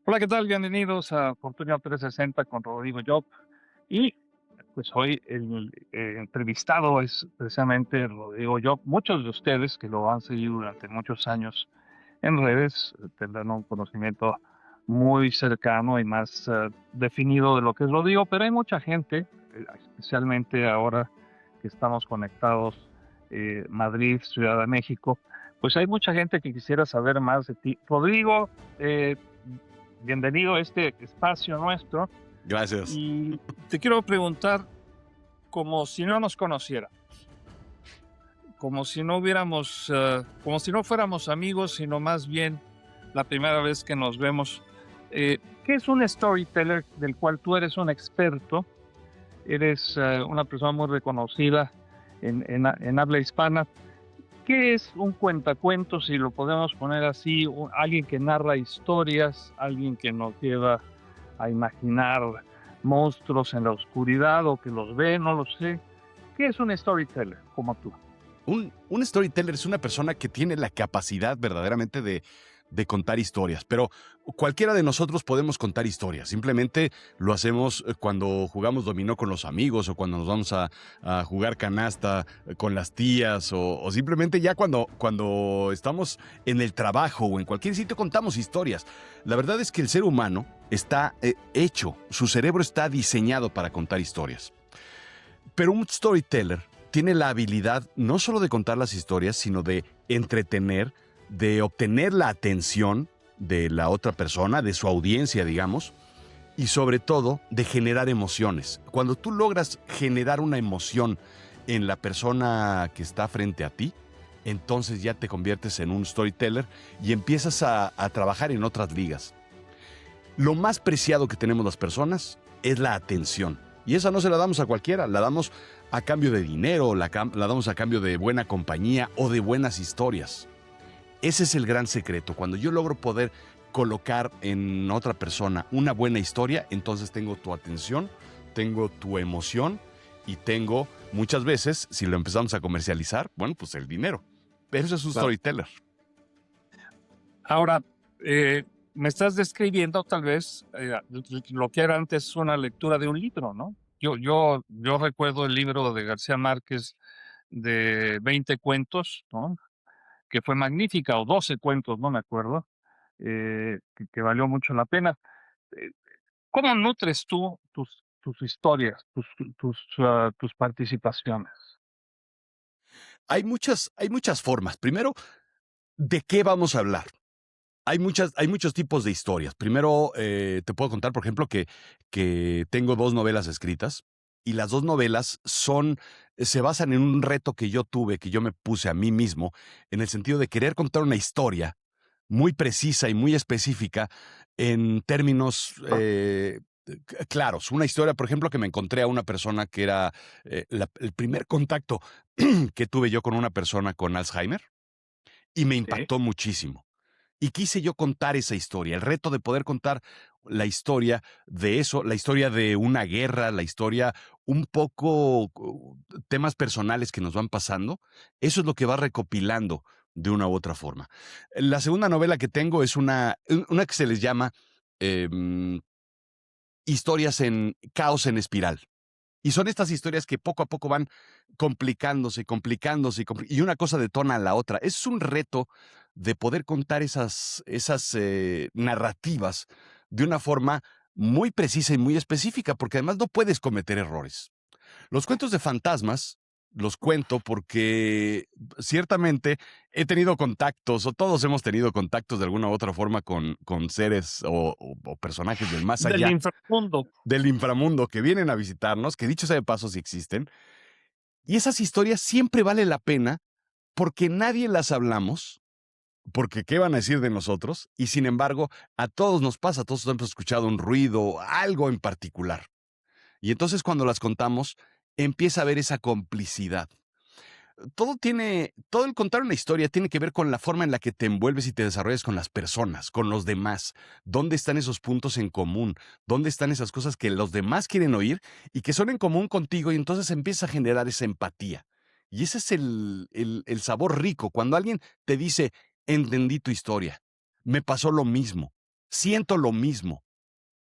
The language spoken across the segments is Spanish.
Hola, ¿qué tal? Bienvenidos a Fortuna 360 con Rodrigo Job. Y pues hoy el entrevistado es precisamente Rodrigo Job. Muchos de ustedes que lo han seguido durante muchos años en redes tendrán un conocimiento muy cercano y más definido de lo que es Rodrigo, pero hay mucha gente, especialmente ahora que estamos conectados Madrid, Ciudad de México, pues hay mucha gente que quisiera saber más de ti. Rodrigo, bienvenido a este espacio nuestro Gracias. y te quiero preguntar como si no nos conociera, como si no hubiéramos, como si no fuéramos amigos, sino más bien la primera vez que nos vemos. ¿Qué es un storyteller del cual tú eres un experto? Eres una persona muy reconocida en habla hispana. ¿Qué es un cuentacuentos, si lo podemos poner así? Alguien que narra historias, alguien que nos lleva a imaginar monstruos en la oscuridad o que los ve, no lo sé. ¿Qué es un storyteller como tú? Un storyteller es una persona que tiene la capacidad verdaderamente de contar historias, pero cualquiera de nosotros podemos contar historias. Simplemente lo hacemos cuando jugamos dominó con los amigos o cuando nos vamos a jugar canasta con las tías o simplemente ya cuando estamos en el trabajo o en cualquier sitio contamos historias. La verdad es que el ser humano está hecho, su cerebro está diseñado para contar historias. Pero un storyteller tiene la habilidad no solo de contar las historias, sino de entretener, de obtener la atención de la otra persona, de su audiencia, digamos, y sobre todo de generar emociones. Cuando tú logras generar una emoción en la persona que está frente a ti, entonces ya te conviertes en un storyteller y empiezas a trabajar en otras ligas. Lo más preciado que tenemos las personas es la atención. Y esa no se la damos a cualquiera, la damos a cambio de dinero, la damos a cambio de buena compañía o de buenas historias. Ese es el gran secreto. Cuando yo logro poder colocar en otra persona una buena historia, entonces tengo tu atención, tengo tu emoción y tengo muchas veces, si lo empezamos a comercializar, bueno, pues el dinero. Pero eso es un Claro. storyteller. Ahora, me estás describiendo tal vez lo que era antes una lectura de un libro, ¿no? Yo recuerdo el libro de García Márquez de 20 cuentos, ¿no? Que fue magnífica, o 12 cuentos, no me acuerdo, que valió mucho la pena. Eh, ¿Cómo nutres tú tus historias, tus participaciones? Hay muchas formas. Primero, ¿de qué vamos a hablar? Hay muchos tipos de historias. Primero, te puedo contar, por ejemplo, que tengo 2 novelas escritas y las 2 novelas se basan en un reto que yo tuve, que yo me puse a mí mismo, en el sentido de querer contar una historia muy precisa y muy específica en términos, claros. Una historia, por ejemplo, que me encontré a una persona que era, el primer contacto que tuve yo con una persona con Alzheimer y me Sí. impactó muchísimo. Y quise yo contar esa historia, el reto de poder contar la historia de eso, la historia de una guerra, la historia un poco temas personales que nos van pasando. Eso es lo que va recopilando de una u otra forma. La segunda novela que tengo es una que se les llama em, historias en caos en espiral. Y son estas historias que poco a poco van complicándose, complicándose, y una cosa detona a la otra. Es un reto de poder contar esas narrativas de una forma muy precisa y muy específica, porque además no puedes cometer errores. Los cuentos de fantasmas los cuento porque ciertamente he tenido contactos, o todos hemos tenido contactos de alguna u otra forma con seres o personajes del más Del allá, inframundo. del inframundo, que vienen a visitarnos, que dicho sea de paso sí existen, y esas historias siempre vale la pena porque nadie las hablamos, porque qué van a decir de nosotros, y sin embargo, a todos nos pasa, todos hemos escuchado un ruido, algo en particular. Y entonces cuando las contamos, empieza a haber esa complicidad. Todo el contar una historia tiene que ver con la forma en la que te envuelves y te desarrollas con las personas, con los demás. ¿Dónde están esos puntos en común? ¿Dónde están esas cosas que los demás quieren oír y que son en común contigo? Y entonces empieza a generar esa empatía. Y ese es el sabor rico, cuando alguien te dice, entendí tu historia, me pasó lo mismo. siento lo mismo.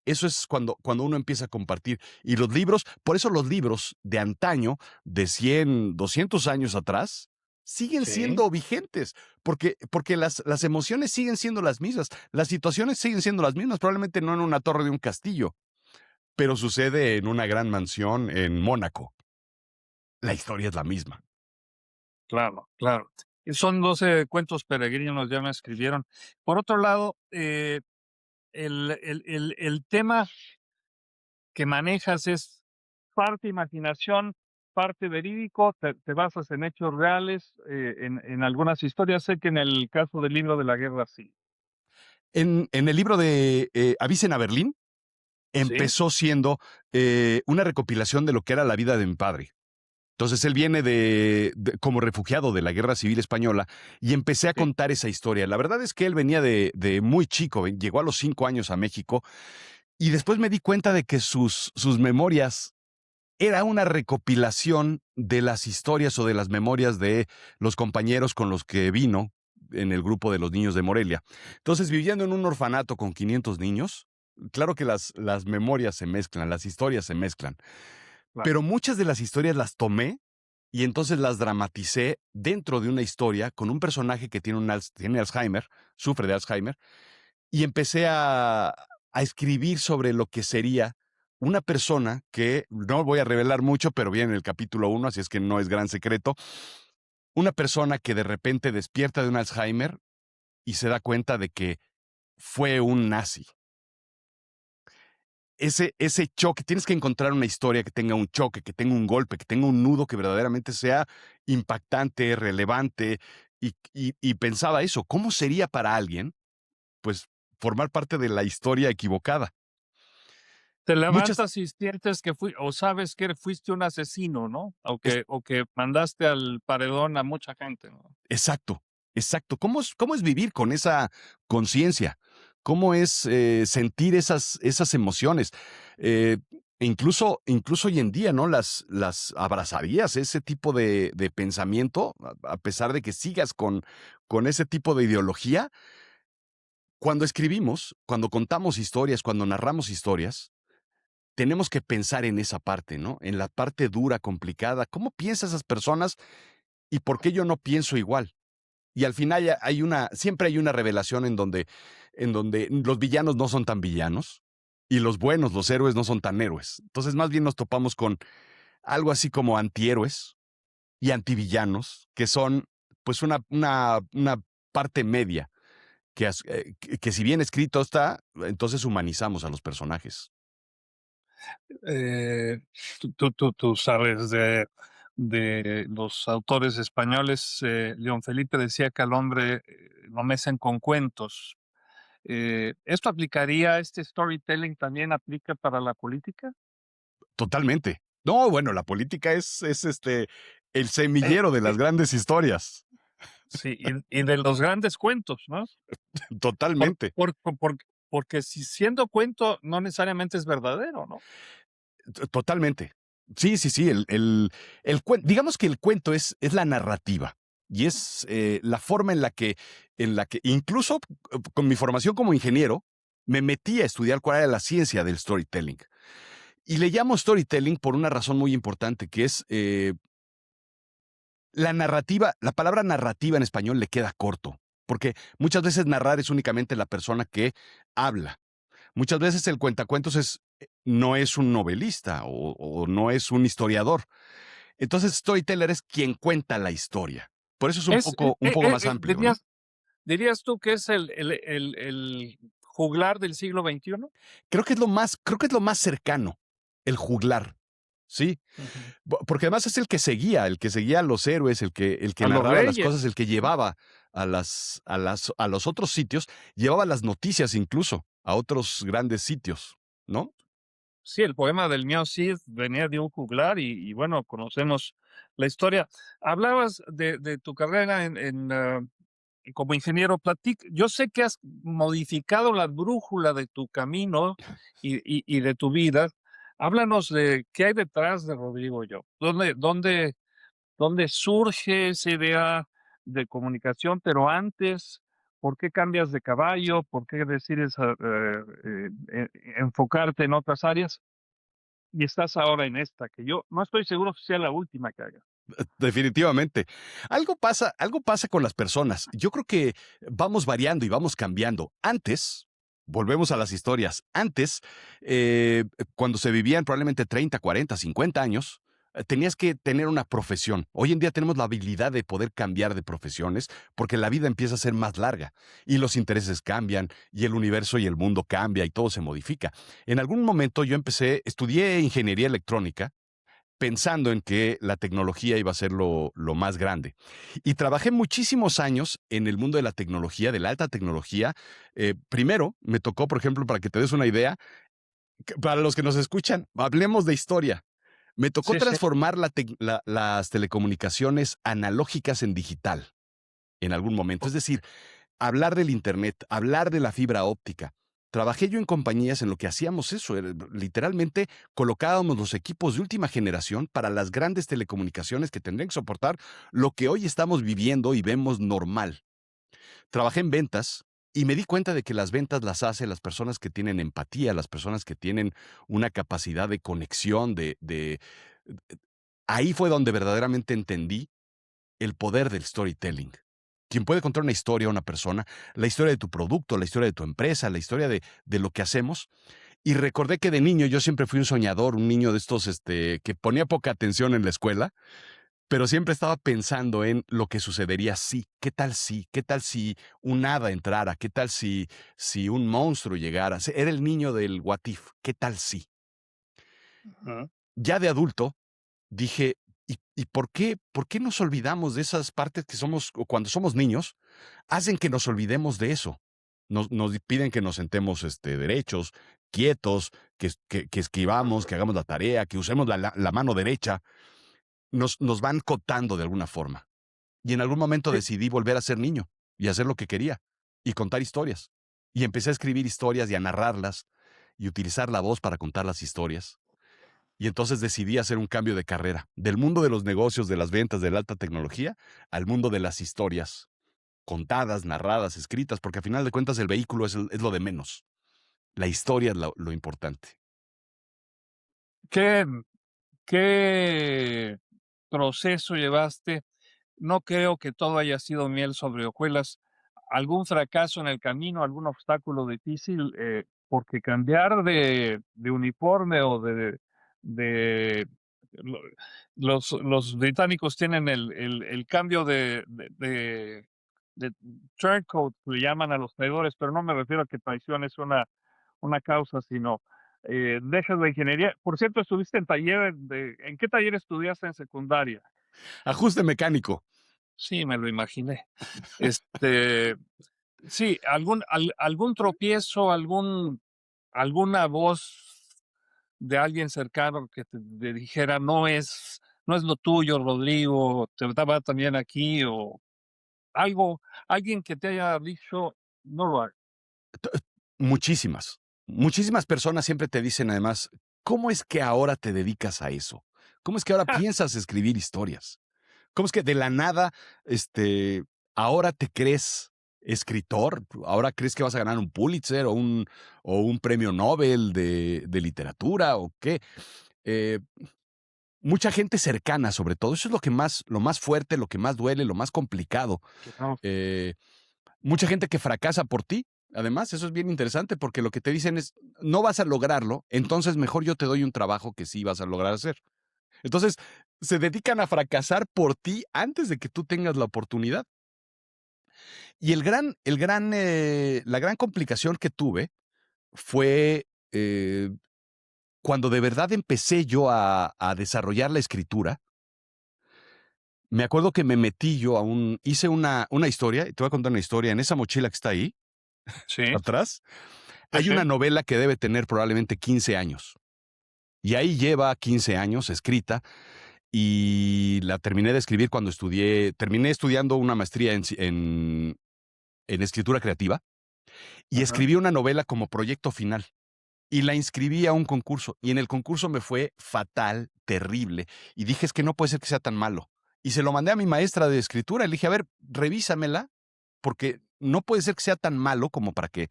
Eso es cuando uno empieza a compartir. Y los libros, por eso los libros de antaño, de 100, 200 años atrás, siguen Sí. siendo vigentes, porque las emociones siguen siendo las mismas, las situaciones siguen siendo las mismas, probablemente no en una torre de un castillo, pero sucede en una gran mansión en Mónaco. La historia es la misma. Claro, claro. Y son 12 cuentos peregrinos, ya me escribieron. Por otro lado, el tema que manejas es parte imaginación, parte verídico, te basas en hechos reales, en algunas historias. Sé que en el caso del libro de la guerra sí. En el libro de Avicen a Berlín, ¿Sí? empezó siendo una recopilación de lo que era la vida de mi padre. Entonces él viene como refugiado de la Guerra Civil Española y empecé a Sí. contar esa historia. La verdad es que él venía de muy chico, llegó a los 5 años a México y después me di cuenta de que sus memorias era una recopilación de las historias o de las memorias de los compañeros con los que vino en el grupo de los niños de Morelia. Entonces, viviendo en un orfanato con 500 niños, claro que las memorias se mezclan, las historias se mezclan, Claro. pero muchas de las historias las tomé y entonces las dramaticé dentro de una historia con un personaje que tiene Alzheimer, sufre de Alzheimer, y empecé a escribir sobre lo que sería una persona que, no voy a revelar mucho, pero viene en el capítulo 1, así es que no es gran secreto, una persona que de repente despierta de un Alzheimer y se da cuenta de que fue un nazi. Ese choque, tienes que encontrar una historia que tenga un choque, que tenga un golpe, que tenga un nudo que verdaderamente sea impactante, relevante, y pensaba eso, ¿cómo sería para alguien, pues, formar parte de la historia equivocada? Te Muchas levantas y sientes que o sabes que fuiste un asesino, ¿no? es O que mandaste al paredón a mucha gente, ¿no? exacto, exacto. ¿Cómo es vivir con esa conciencia? ¿Cómo es, sentir esas emociones? Eh, incluso hoy en día, ¿no? Las abrazarías, ese tipo de pensamiento, a pesar de que sigas con ese tipo de ideología. Cuando escribimos, cuando contamos historias, cuando narramos historias, tenemos que pensar en esa parte, ¿no? En la parte dura, complicada. ¿Cómo piensan esas personas y por qué yo no pienso igual? Y al final siempre hay una revelación en donde los villanos no son tan villanos y los buenos, los héroes no son tan héroes. Entonces, más bien nos topamos con algo así como antihéroes y antivillanos, que son pues una parte media, que si bien escrito está, entonces humanizamos a los personajes. Eh, tú sabes de los autores españoles, León Felipe decía que al hombre lo mecen con cuentos. ¿Esto aplicaría, este storytelling también aplica para la política? Totalmente. No, bueno, la política es el Eh, semillero de las eh, grandes historias. sí, y de los grandes cuentos, ¿no? Por, Totalmente. por, por- por- porque si siendo cuento no necesariamente es verdadero, ¿no? Totalmente. Sí, sí, sí. Digamos que el cuento es la narrativa y es la forma en la que incluso con mi formación como ingeniero, me metí a estudiar cuál era la ciencia del storytelling. Y le llamo storytelling por una razón muy importante, que es la narrativa. La palabra narrativa en español le queda corto, porque muchas veces narrar es únicamente la persona que habla. Muchas veces el cuentacuentos no es un novelista o no es un historiador. Entonces, storyteller es quien cuenta la historia. Por eso es un Es, poco, un poco más amplio, ¿no? ¿Dirías tú que es el juglar del siglo XXI? Creo que es lo más cercano, el juglar, ¿sí? Ujú. Porque además es el que seguía a los héroes, el que A los narraba las cosas, reyes, el que ¿no? llevaba a los otros sitios, llevaba las noticias incluso a otros grandes sitios, ¿no? Sí, el poema del Miao Cid venía de un juglar bueno, conocemos la historia. Hablabas de tu carrera como ingeniero. Yo sé que has modificado la brújula de tu camino y de tu vida. Háblanos de qué hay detrás de Rodrigo Yo. ¿Dónde surge esa idea de comunicación? Pero antes, ¿Por qué cambias de caballo? ¿Por qué decides enfocarte en otras áreas? Y estás ahora en esta, que yo no estoy seguro si sea la última que haga. Definitivamente. Algo pasa con las personas. Yo creo que vamos variando y vamos cambiando. Antes, volvemos a las historias, antes, cuando se vivían probablemente 30, 40, 50 años, tenías que tener una profesión. Hoy en día tenemos la habilidad de poder cambiar de profesiones porque la vida empieza a ser más larga y los intereses cambian y el universo y el mundo cambia y todo se modifica. En algún momento yo estudié ingeniería electrónica pensando en que la tecnología iba a ser lo más grande. Y trabajé muchísimos años en el mundo de la tecnología, de la alta tecnología. Primero, me tocó, por ejemplo, para que te des una idea, para los que nos escuchan, hablemos de historia. Me tocó Sí, sí. transformar las telecomunicaciones analógicas en digital en algún momento. Es decir, hablar del Internet, hablar de la fibra óptica. Trabajé yo en compañías en lo que hacíamos eso, literalmente colocábamos los equipos de última generación para las grandes telecomunicaciones que tendrían que soportar lo que hoy estamos viviendo y vemos normal. Trabajé en ventas y me di cuenta de que las ventas las hacen las personas que tienen empatía, las personas que tienen una capacidad de conexión, Ahí fue donde verdaderamente entendí el poder del storytelling. Quien puede contar una historia a una persona, la historia de tu producto, la historia de tu empresa, la historia de lo que hacemos. Y recordé que de niño yo siempre fui un soñador, un niño de estos que ponía poca atención en la escuela, pero siempre estaba pensando en lo que sucedería si, qué tal si un hada entrara, qué tal si un monstruo llegara. Era el niño del what if, qué tal si. Ujú. Ya de adulto, dije, ¿y por qué nos olvidamos de esas partes que somos, o cuando somos niños, hacen que nos olvidemos de eso? Nos piden que nos sentemos derechos, quietos, que escribamos, que hagamos la tarea, que usemos la mano derecha. Nos van cotando de alguna forma. Y en algún momento Sí. decidí volver a ser niño y hacer lo que quería y contar historias. Y empecé a escribir historias y a narrarlas y utilizar la voz para contar las historias. Y entonces decidí hacer un cambio de carrera, del mundo de los negocios, de las ventas, de la alta tecnología, al mundo de las historias, contadas, narradas, escritas, porque a final de cuentas el vehículo es lo de menos. La historia es lo importante. ¿Qué, qué proceso llevaste? No creo que todo haya sido miel sobre hojuelas. ¿Algún fracaso en el camino, algún obstáculo difícil? Porque cambiar de uniforme o de lo- los británicos tienen el cambio de turncoat, le llaman a los traidores, pero no me refiero a que traición es una causa, sino dejas la ingeniería. Por cierto, estuviste en taller ¿en qué taller estudiaste en secundaria? Ajuste mecánico. Sí, me lo imaginé. Este, sí, algún tropiezo, alguna voz de alguien cercano que te dijera: "No es lo tuyo, Rodrigo, te va también aquí", o algo, alguien que te haya dicho: "No lo hagas". Muchísimas. Muchísimas personas siempre te dicen además, ¿cómo es que ahora te dedicas a eso? ¿Cómo es que ahora piensas escribir historias? ¿Cómo es que de la nada, ahora te crees escritor? ¿Ahora crees que vas a ganar un Pulitzer o un premio Nobel de literatura o qué? Eh, Mucha gente cercana, sobre todo. Eso es lo más fuerte, lo que más duele, lo más complicado. Claro. Eh, Mucha gente que fracasa por ti. Además, eso es bien interesante porque lo que te dicen es, no vas a lograrlo, entonces mejor yo te doy un trabajo que sí vas a lograr hacer. Entonces, se dedican a fracasar por ti antes de que tú tengas la oportunidad. Y la gran complicación que tuve fue cuando de verdad empecé yo a desarrollar la escritura. Me acuerdo que me metí yo hice una historia, y te voy a contar una historia, en esa mochila que está ahí, Sí, atrás, sí, hay sí. una novela que debe tener probablemente 15 años. Y ahí lleva 15 años escrita y la terminé de escribir cuando terminé estudiando una maestría en escritura creativa y Ajá. escribí una novela como proyecto final y la inscribí a un concurso y en el concurso me fue fatal, terrible y dije es que no puede ser que sea tan malo. Y se lo mandé a mi maestra de escritura y le dije, a ver, revísamela porque no puede ser que sea tan malo como para que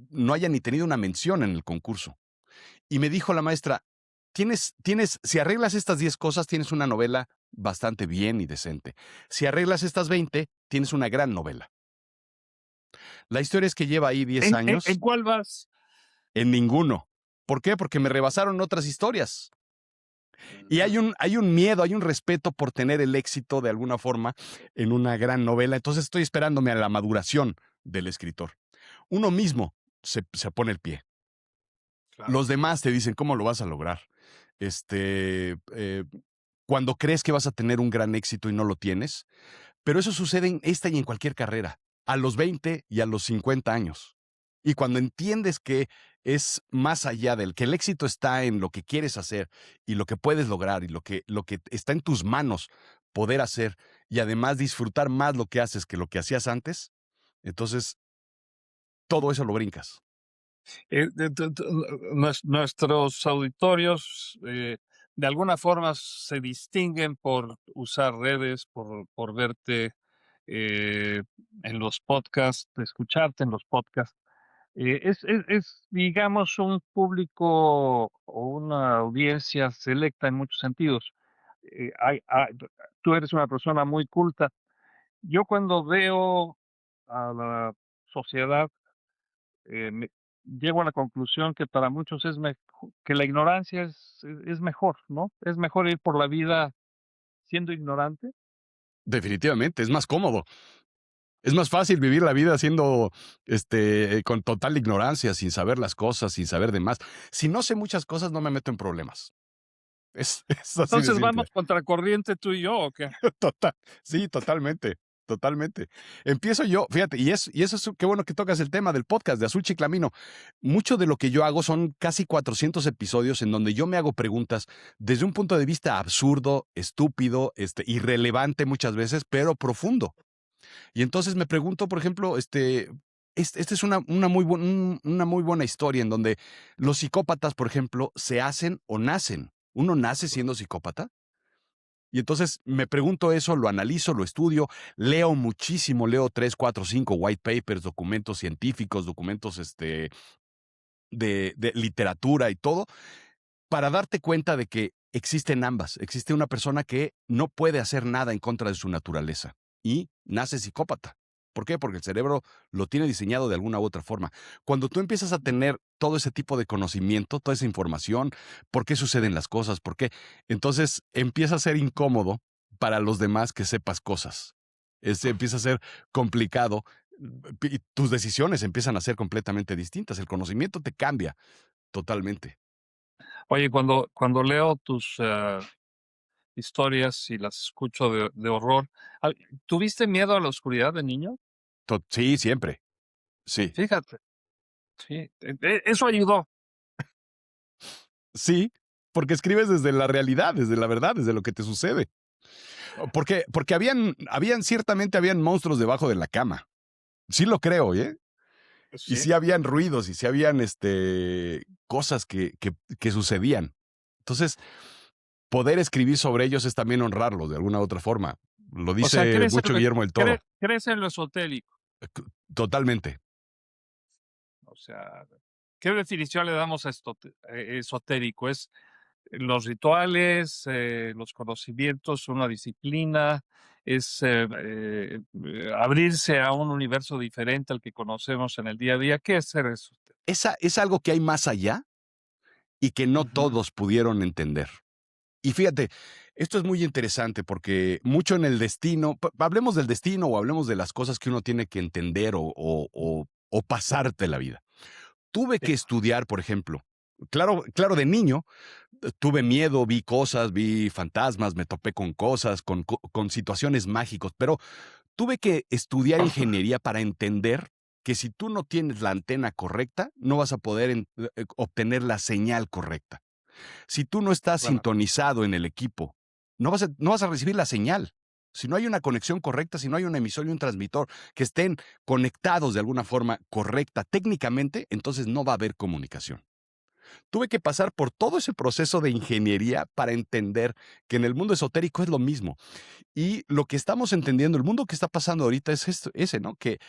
no haya ni tenido una mención en el concurso. Y me dijo la maestra, si arreglas estas 10 cosas, tienes una novela bastante bien y decente. Si arreglas estas 20, tienes una gran novela. La historia es que lleva ahí 10 ¿En años cuál vas? en ninguno. ¿Por qué? Porque me rebasaron otras historias. Y Ujú. hay un miedo, hay un respeto por tener el éxito de alguna forma en una gran novela. Entonces estoy esperándome a la maduración del escritor. Uno mismo se pone el pie. Claro. Los demás te dicen cómo lo vas a lograr. Cuando crees que vas a tener un gran éxito y no lo tienes, pero eso sucede en esta y en cualquier carrera, a los 20 y a los 50 años. Y cuando entiendes que es más allá del que el éxito está en lo que quieres hacer y lo que puedes lograr y lo que está en tus manos poder hacer y además disfrutar más lo que haces que lo que hacías antes, entonces todo eso lo brincas. Nuestros auditorios de alguna forma se distinguen por usar redes, por verte eh, en los podcasts, escucharte en los podcasts. Digamos, un público o una audiencia selecta en muchos sentidos. Tú eres una persona muy culta. Yo cuando veo a la sociedad, llego a la conclusión que para muchos que la ignorancia es mejor, ¿no? Es mejor ir por la vida siendo ignorante. Definitivamente, es más cómodo. Es más fácil vivir la vida siendo, con total ignorancia, sin saber las cosas, sin saber de más. Si no sé muchas cosas, no me meto en problemas. Es así de Entonces, ¿vamos simple. contracorriente tú y yo o qué? Total, sí, totalmente, totalmente. Empiezo yo, fíjate, y eso es qué bueno que tocas el tema del podcast de Azul Chiclamino. Mucho de lo que yo hago son casi 400 episodios en donde yo me hago preguntas desde un punto de vista absurdo, estúpido, irrelevante muchas veces, pero profundo. Y entonces me pregunto, por ejemplo, esta es una muy buena historia en donde los psicópatas, por ejemplo, se hacen o nacen. ¿Uno nace siendo psicópata? Y entonces me pregunto eso, lo analizo, lo estudio, leo muchísimo, leo 3, 4, 5 white papers, documentos científicos, documentos de literatura y todo, para darte cuenta de que existen ambas. Existe una persona que no puede hacer nada en contra de su naturaleza y nace psicópata. ¿Por qué? Porque el cerebro lo tiene diseñado de alguna u otra forma. Cuando tú empiezas a tener todo ese tipo de conocimiento, toda esa información, por qué suceden las cosas, por qué, entonces empieza a ser incómodo para los demás que sepas cosas. Empieza a ser complicado y tus decisiones empiezan a ser completamente distintas. El conocimiento te cambia totalmente. Oye, cuando leo tus historias y las escucho de horror, al- ¿tuviste miedo a la oscuridad de niño? Sí, siempre. Sí. Fíjate, sí, eso ayudó. Sí, porque escribes desde la realidad, desde la verdad, desde lo que te sucede. Porque ciertamente habían monstruos debajo de la cama. Sí lo creo, ¿eh? Y Sí. sí habían ruidos y sí habían cosas que sucedían. Entonces, poder escribir sobre ellos es también honrarlos de alguna u otra forma. Lo O sea, dice mucho Guillermo del Toro. crees en lo esotérico. Totalmente. O sea, ¿qué definición le damos a esto esotérico? ¿Es los rituales, los conocimientos, una disciplina? ¿Es abrirse a un universo diferente al que conocemos en el día a día? ¿Qué es ser eso? Es algo que hay más allá y que no Ujú. todos pudieron entender. Y fíjate, esto es muy interesante porque mucho en el destino, hablemos del destino o hablemos de las cosas que uno tiene que entender o pasarte la vida. Tuve Sí. que estudiar, por ejemplo. Claro, claro, de niño tuve miedo, vi cosas, vi fantasmas, me topé con cosas, con situaciones mágicos, pero tuve que estudiar ingeniería para entender que si tú no tienes la antena correcta, no vas a poder obtener la señal correcta. Si tú no estás Claro. sintonizado en el equipo, no vas a recibir la señal. Si no hay una conexión correcta, si no hay un emisor y un transmisor que estén conectados de alguna forma correcta técnicamente, entonces no va a haber comunicación. Tuve que pasar por todo ese proceso de ingeniería para entender que en el mundo esotérico es lo mismo. Y lo que estamos entendiendo, el mundo que está pasando ahorita es ese, ¿no? Que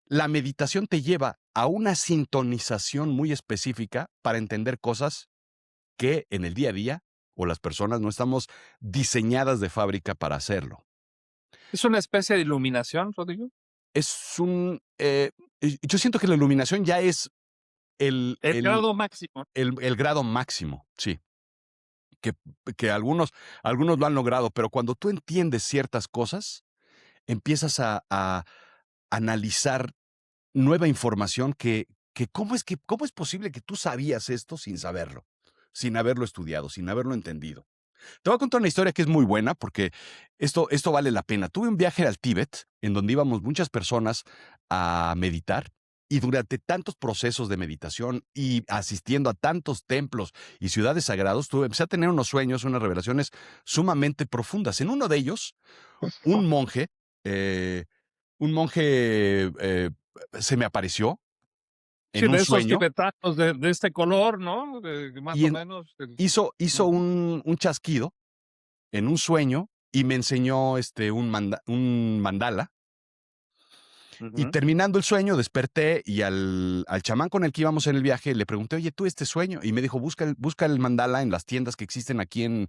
la meditación te lleva a una sintonización muy específica para entender cosas que en el día a día o las personas no estamos diseñadas de fábrica para hacerlo. ¿Es una especie de iluminación, Rodrigo? Es yo siento que la iluminación ya es el, El el, grado máximo. el grado máximo, sí, que, que algunos lo han logrado, pero cuando tú entiendes ciertas cosas, empiezas a analizar nueva información que cómo es posible que tú sabías esto sin saberlo, sin haberlo estudiado, sin haberlo entendido. Te voy a contar una historia que es muy buena porque esto vale la pena. Tuve un viaje al Tíbet en donde íbamos muchas personas a meditar y durante tantos procesos de meditación y asistiendo a tantos templos y ciudades sagrados, empecé a tener unos sueños, unas revelaciones sumamente profundas. En uno de ellos, un monje, eh, un monje se me apareció Sí, en un de esos sueño tibetanos de este color, ¿no? Más y o menos. hizo Ujú, un chasquido en un sueño y me enseñó un mandala. Y ujú. terminando el sueño, desperté y al chamán con el que íbamos en el viaje le pregunté, oye, ¿tú este sueño? Y me dijo, busca el mandala en las tiendas que existen aquí en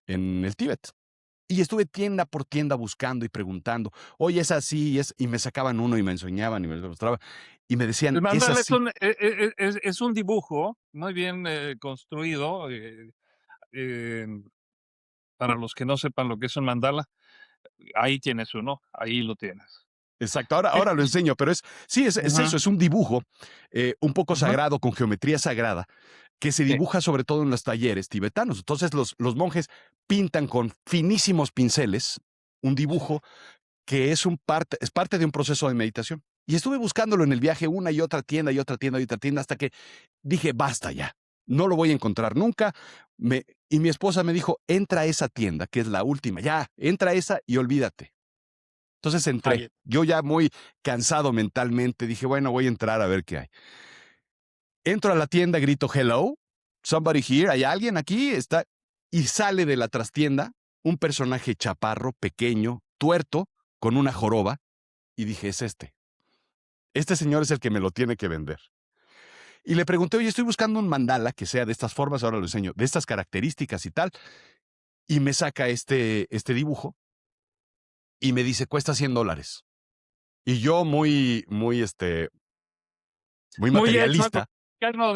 el Tíbet. Y estuve tienda por tienda buscando y preguntando, oye, es así, y me sacaban uno y me enseñaban y me lo mostraba. Y me decían, El es mandala así. es un dibujo muy bien construido. Para los que no sepan lo que es un mandala, ahí tienes uno, ahí lo tienes. Exacto, ahora lo enseño, pero sí, es Ujú, eso, es un dibujo un poco ujú, sagrado, con geometría sagrada, que se sí. dibuja sobre todo en los talleres tibetanos. Entonces los monjes pintan con finísimos pinceles un dibujo que es parte de un proceso de meditación. Y estuve buscándolo en el viaje una y otra tienda y otra tienda y otra tienda hasta que dije, basta ya, no lo voy a encontrar nunca. Y mi esposa me dijo, entra a esa tienda, que es la última, ya, entra a esa y olvídate. Entonces entré. Ahí. Yo ya muy cansado mentalmente, dije, bueno, voy a entrar a ver qué hay. Entro a la tienda, grito, hello, somebody here, ¿hay alguien aquí? Está. Y sale de la trastienda un personaje chaparro, pequeño, tuerto, con una joroba, y dije, es este. Este señor es el que me lo tiene que vender. Y le pregunté, oye, estoy buscando un mandala que sea de estas formas, ahora lo enseño, de estas características y tal. Y me saca este dibujo y me dice, cuesta $100. Y yo muy Muy hecho, algo materialista, mexicano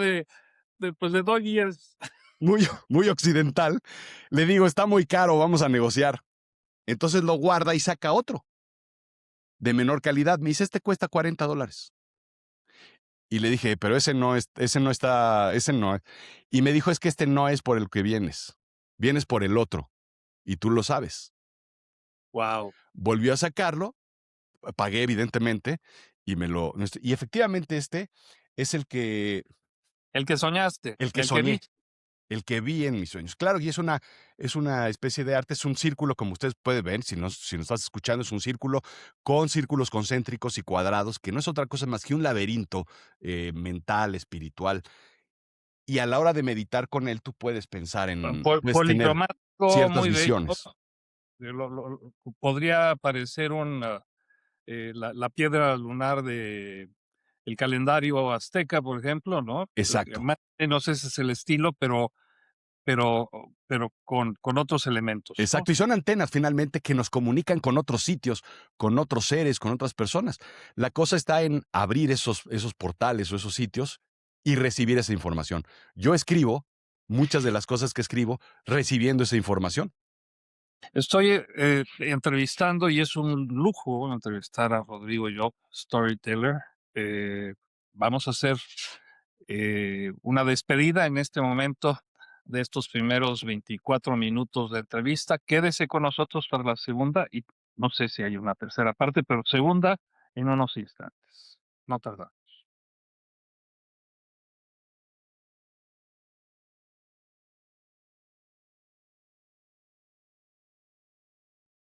pues de Dog Years. muy occidental, le digo, está muy caro, vamos a negociar. Entonces lo guarda y saca otro de menor calidad. Me dice, este cuesta $40. Y le dije, pero ese no está, ese no es. Y me dijo, es que este no es por el que vienes por el otro. Y tú lo sabes. Wow. Volvió a sacarlo, pagué evidentemente, y efectivamente este es El que soñaste, el que el que vi. soñé. El que vi en mis sueños. Claro, y es una especie de arte, es un círculo, como ustedes pueden ver, si nos estás escuchando, es un círculo con círculos concéntricos y cuadrados, que no es otra cosa más que un laberinto mental, espiritual. Y a la hora de meditar con él, tú puedes pensar puedes tener Policromático, ciertas muy bello. visiones. Podría parecer la piedra lunar de el calendario azteca, por ejemplo, ¿no? Exacto. Más o menos ese es el estilo, pero, pero con otros elementos, ¿no? Exacto, y son antenas finalmente que nos comunican con otros sitios, con otros seres, con otras personas. La cosa está en abrir esos portales o esos sitios y recibir esa información. Yo escribo muchas de las cosas que escribo recibiendo esa información. Estoy entrevistando y es un lujo entrevistar a Rodrigo Job, storyteller. Vamos a hacer una despedida en este momento de estos primeros 24 minutos de entrevista. Quédese con nosotros para la segunda y no sé si hay una tercera parte, pero segunda en unos instantes. No tarda.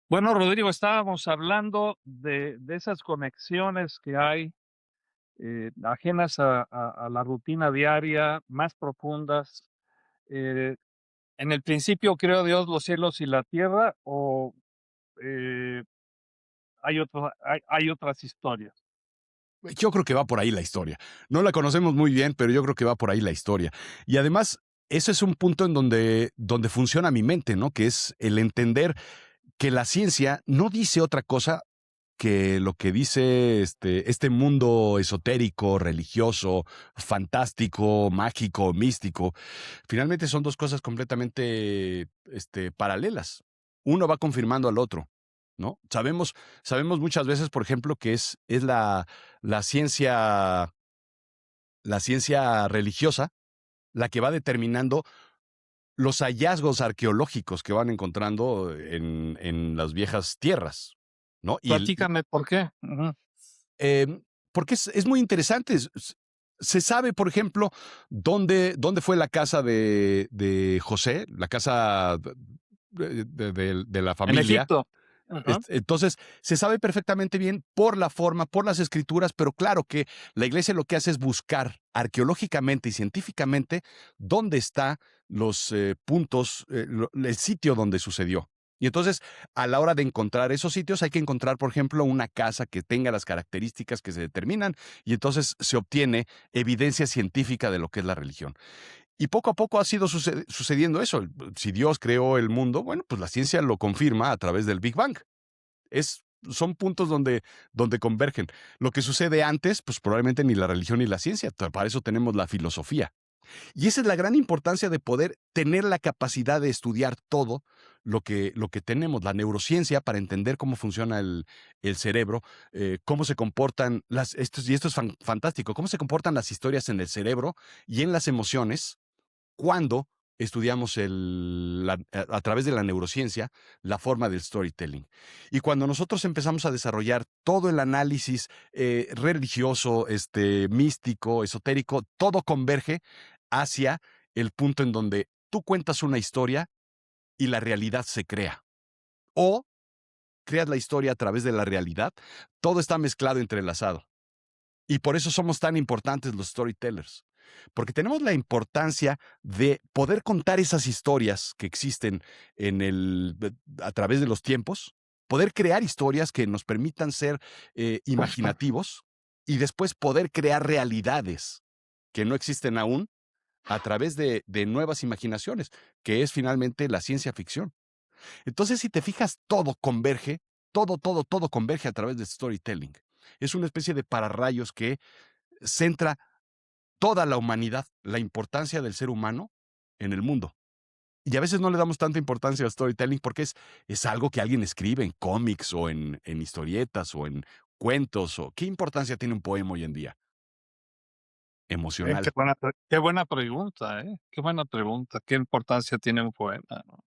Bueno, Rodrigo, estábamos hablando de esas conexiones que hay ajenas a la rutina diaria, más profundas. Eh, en el principio creó Dios los cielos y la tierra, o eh, hay otras historias. Yo creo que va por ahí la historia. No la conocemos muy bien, pero yo creo que va por ahí la historia. Y además, ese es un punto en donde funciona mi mente, ¿no? Que es el entender que la ciencia no dice otra cosa que lo que dice este mundo esotérico, religioso, fantástico, mágico, místico. Finalmente son dos cosas completamente paralelas. Uno va confirmando al otro, ¿no? Sabemos muchas veces, por ejemplo, que es la ciencia, la ciencia religiosa la que va determinando los hallazgos arqueológicos que van encontrando en las viejas tierras, ¿no? Platícame por qué. Ujú. Em, porque es muy interesante. Se sabe, por ejemplo, dónde fue la casa de José, la casa de la En familia. Egipto. Ajá. Entonces, se sabe perfectamente bien por la forma, por las escrituras, pero claro que la iglesia lo que hace es buscar arqueológicamente y científicamente dónde está los puntos, el sitio donde sucedió. Y entonces, a la hora de encontrar esos sitios, hay que encontrar, por ejemplo, una casa que tenga las características que se determinan, y entonces se obtiene evidencia científica de lo que es la religión. Y poco a poco ha sido sucediendo eso. Si Dios creó el mundo, bueno, pues la ciencia lo confirma a través del Big Bang. Son puntos donde convergen. Lo que sucede antes, pues probablemente ni la religión ni la ciencia. Para eso tenemos la filosofía. Y esa es la gran importancia de poder tener la capacidad de estudiar todo lo que tenemos, la neurociencia, para entender cómo funciona el cerebro, cómo se comportan y esto es fantástico, cómo se comportan las historias en el cerebro y en las emociones cuando estudiamos a través de la neurociencia la forma del storytelling. Y cuando nosotros empezamos a desarrollar todo el análisis religioso, místico, esotérico, todo converge hacia el punto en donde tú cuentas una historia y la realidad se crea. O creas la historia a través de la realidad. Todo está mezclado, entrelazado. Y por eso somos tan importantes los storytellers, porque tenemos la importancia de poder contar esas historias que existen a través de los tiempos, poder crear historias que nos permitan ser imaginativos y después poder crear realidades que no existen aún a través de nuevas imaginaciones, que es finalmente la ciencia ficción. Entonces, si te fijas, todo converge, todo converge a través del storytelling. Es una especie de pararrayos que centra toda la humanidad, la importancia del ser humano en el mundo. Y a veces no le damos tanta importancia al storytelling porque es algo que alguien escribe en cómics o en historietas o en cuentos. ¿Qué importancia tiene un poema hoy en día? Emocional. Qué buena pregunta, ¿eh? Qué buena pregunta. ¿Qué importancia tiene un poema, no?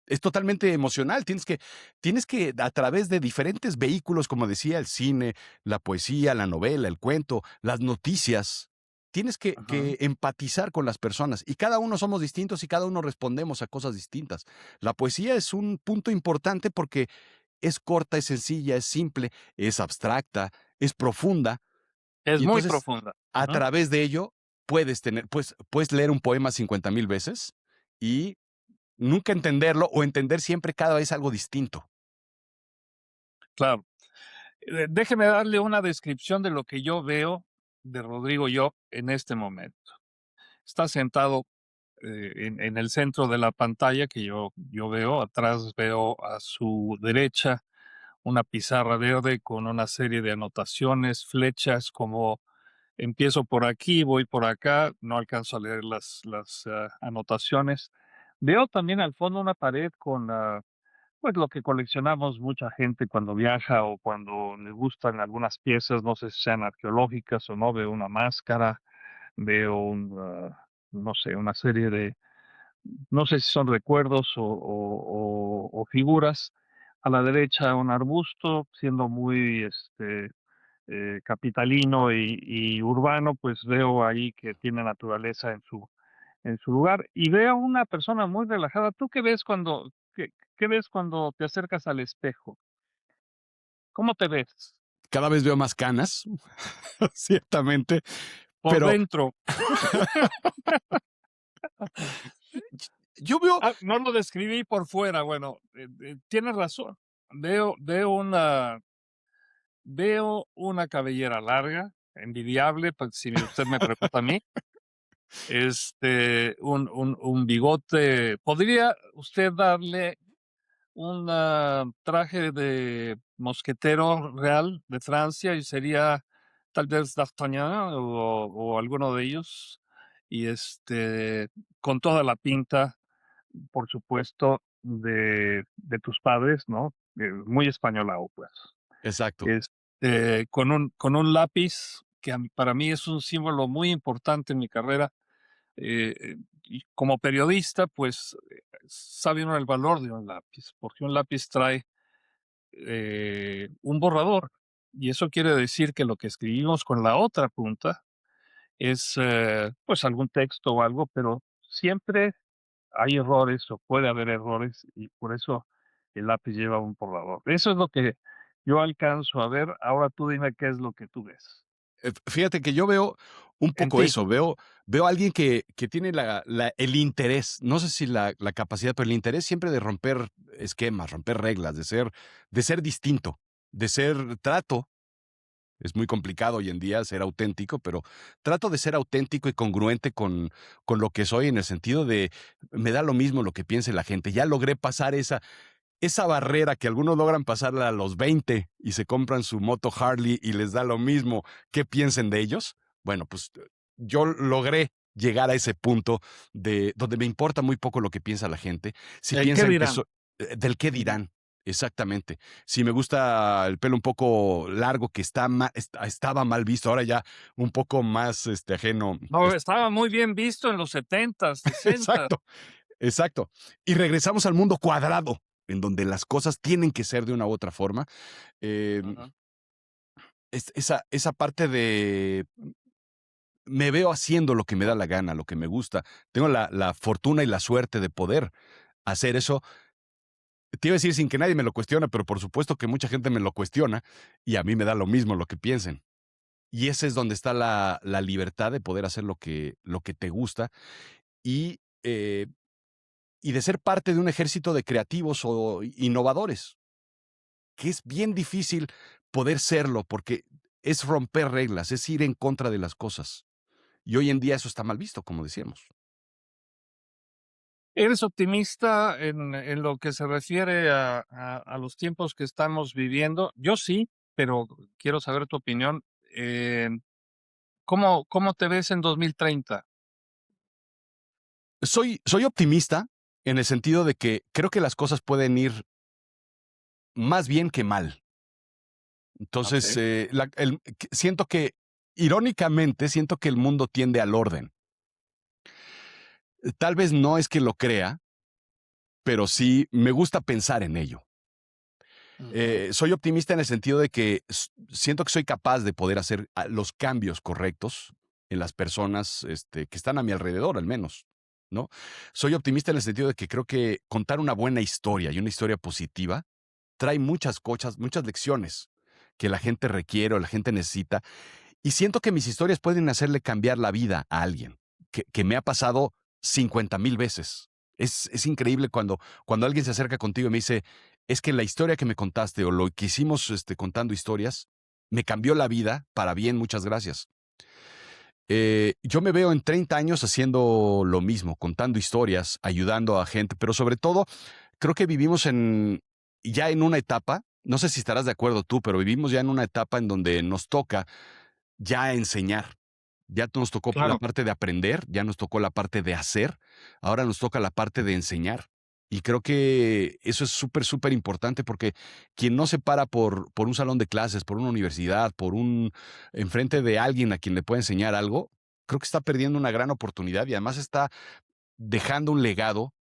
Es totalmente emocional. Tienes que, a través de diferentes vehículos, como decía, el cine, la poesía, la novela, el cuento, las noticias, tienes que, Ajá. que empatizar con las personas. Y cada uno somos distintos y cada uno respondemos a cosas distintas. La poesía es un punto importante porque es corta, es sencilla, es simple, es abstracta, es profunda. Es Y muy entonces, profunda. a Ajá. través de ello, puedes leer un poema 50,000 veces y nunca entenderlo o entender siempre cada vez algo distinto. Claro. Déjeme darle una descripción de lo que yo veo de Rodrigo Job en este momento. Está sentado en el centro de la pantalla que yo veo. Atrás veo a su derecha una pizarra verde con una serie de anotaciones, flechas, como empiezo por aquí, voy por acá, no alcanzo a leer las anotaciones. Veo también al fondo una pared con pues lo que coleccionamos mucha gente cuando viaja o cuando le gustan algunas piezas, no sé si sean arqueológicas o no. Veo una máscara, veo no sé, una serie de, no sé si son recuerdos o figuras. A la derecha un arbusto, siendo muy capitalino y urbano, pues veo ahí que tiene naturaleza en su lugar, y veo una persona muy relajada. ¿Tú qué ves cuando te acercas al espejo? ¿Cómo te ves? cada vez veo más canas, ciertamente, Por pero dentro. yo veo, No lo describí por fuera. Bueno, tienes razón. Veo, veo una, veo una cabellera larga, envidiable, pues, si usted me pregunta a mí. Un bigote. ¿Podría usted darle un traje de mosquetero real de Francia y sería tal vez D'Artagnan o alguno de ellos? Y con toda la pinta, por supuesto, de tus padres, ¿no? Muy españolado, pues. exacto. Con un lápiz que para mí es un símbolo muy importante en mi carrera. Y como periodista, pues sabe uno el valor de un lápiz, porque un lápiz trae un borrador. Y eso quiere decir que lo que escribimos con la otra punta es pues algún texto o algo, pero siempre hay errores o puede haber errores y por eso el lápiz lleva un borrador. Eso es lo que yo alcanzo a ver. Ahora tú dime qué es lo que tú ves Fíjate que yo veo un en poco ti. eso, veo a alguien que tiene el interés, no sé si la capacidad, pero el interés siempre de romper esquemas, romper reglas, de ser distinto, de ser trato. Es muy complicado hoy en día ser auténtico, pero trato de ser auténtico y congruente con lo que soy en el sentido de me da lo mismo lo que piense la gente. Ya logré pasar esa barrera que algunos logran pasarla a los 20 y se compran su moto Harley y les da lo mismo que piensen de ellos. Bueno, pues yo logré llegar a ese punto de donde me importa muy poco lo que piensa la gente. Si El qué piensan que dirán. soy del qué Ujú. dirán. Exactamente. Si me gusta el pelo un poco largo, que estaba mal visto, ahora ya un poco más ajeno. No, estaba muy bien visto en los 70, 60. Exacto. Exacto. Y regresamos al mundo cuadrado, en donde las cosas tienen que ser de una u otra forma. Em, Ajá. esa parte de me veo haciendo lo que me da la gana, lo que me gusta. Tengo la fortuna y la suerte de poder hacer eso. Te iba a decir sin que nadie me lo cuestione, pero por supuesto que mucha gente me lo cuestiona y a mí me da lo mismo lo que piensen. Y ese es donde está la libertad de poder hacer lo que te gusta y, eh, y de ser parte de un ejército de creativos o innovadores, que es bien difícil poder serlo porque es romper reglas, es ir en contra de las cosas. Y hoy en día eso está mal visto, como decíamos. ¿Eres optimista en lo que se refiere a los tiempos que estamos viviendo? Yo sí, pero quiero saber tu opinión. Eh, ¿Cómo te ves en 2030? Soy optimista en el sentido de que creo que las cosas pueden ir más bien que mal. Entonces, Ok. siento que, irónicamente, siento que el mundo tiende al orden. Tal vez no es que lo crea, pero sí me gusta pensar en ello. Ujú. Soy optimista en el sentido de que siento que soy capaz de poder hacer los cambios correctos en las personas que están a mi alrededor, al menos, ¿no? Soy optimista en el sentido de que creo que contar una buena historia y una historia positiva trae muchas cosas, muchas lecciones que la gente requiere o la gente necesita. Y siento que mis historias pueden hacerle cambiar la vida a alguien, que me ha pasado 50,000 veces. Es increíble cuando alguien se acerca contigo y me dice, es que la historia que me contaste o lo que hicimos contando historias me cambió la vida para bien, muchas gracias. Yo me veo en 30 años haciendo lo mismo, contando historias, ayudando a gente, pero sobre todo creo que vivimos ya en una etapa, no sé si estarás de acuerdo tú, pero vivimos ya en una etapa en donde nos toca ya enseñar. Ya nos tocó la Claro. parte de aprender, ya nos tocó la parte de hacer, ahora nos toca la parte de enseñar. Y creo que eso es súper, súper importante porque quien no se para por un salón de clases, por una universidad, enfrente de alguien a quien le puede enseñar algo, creo que está perdiendo una gran oportunidad y además está dejando un legado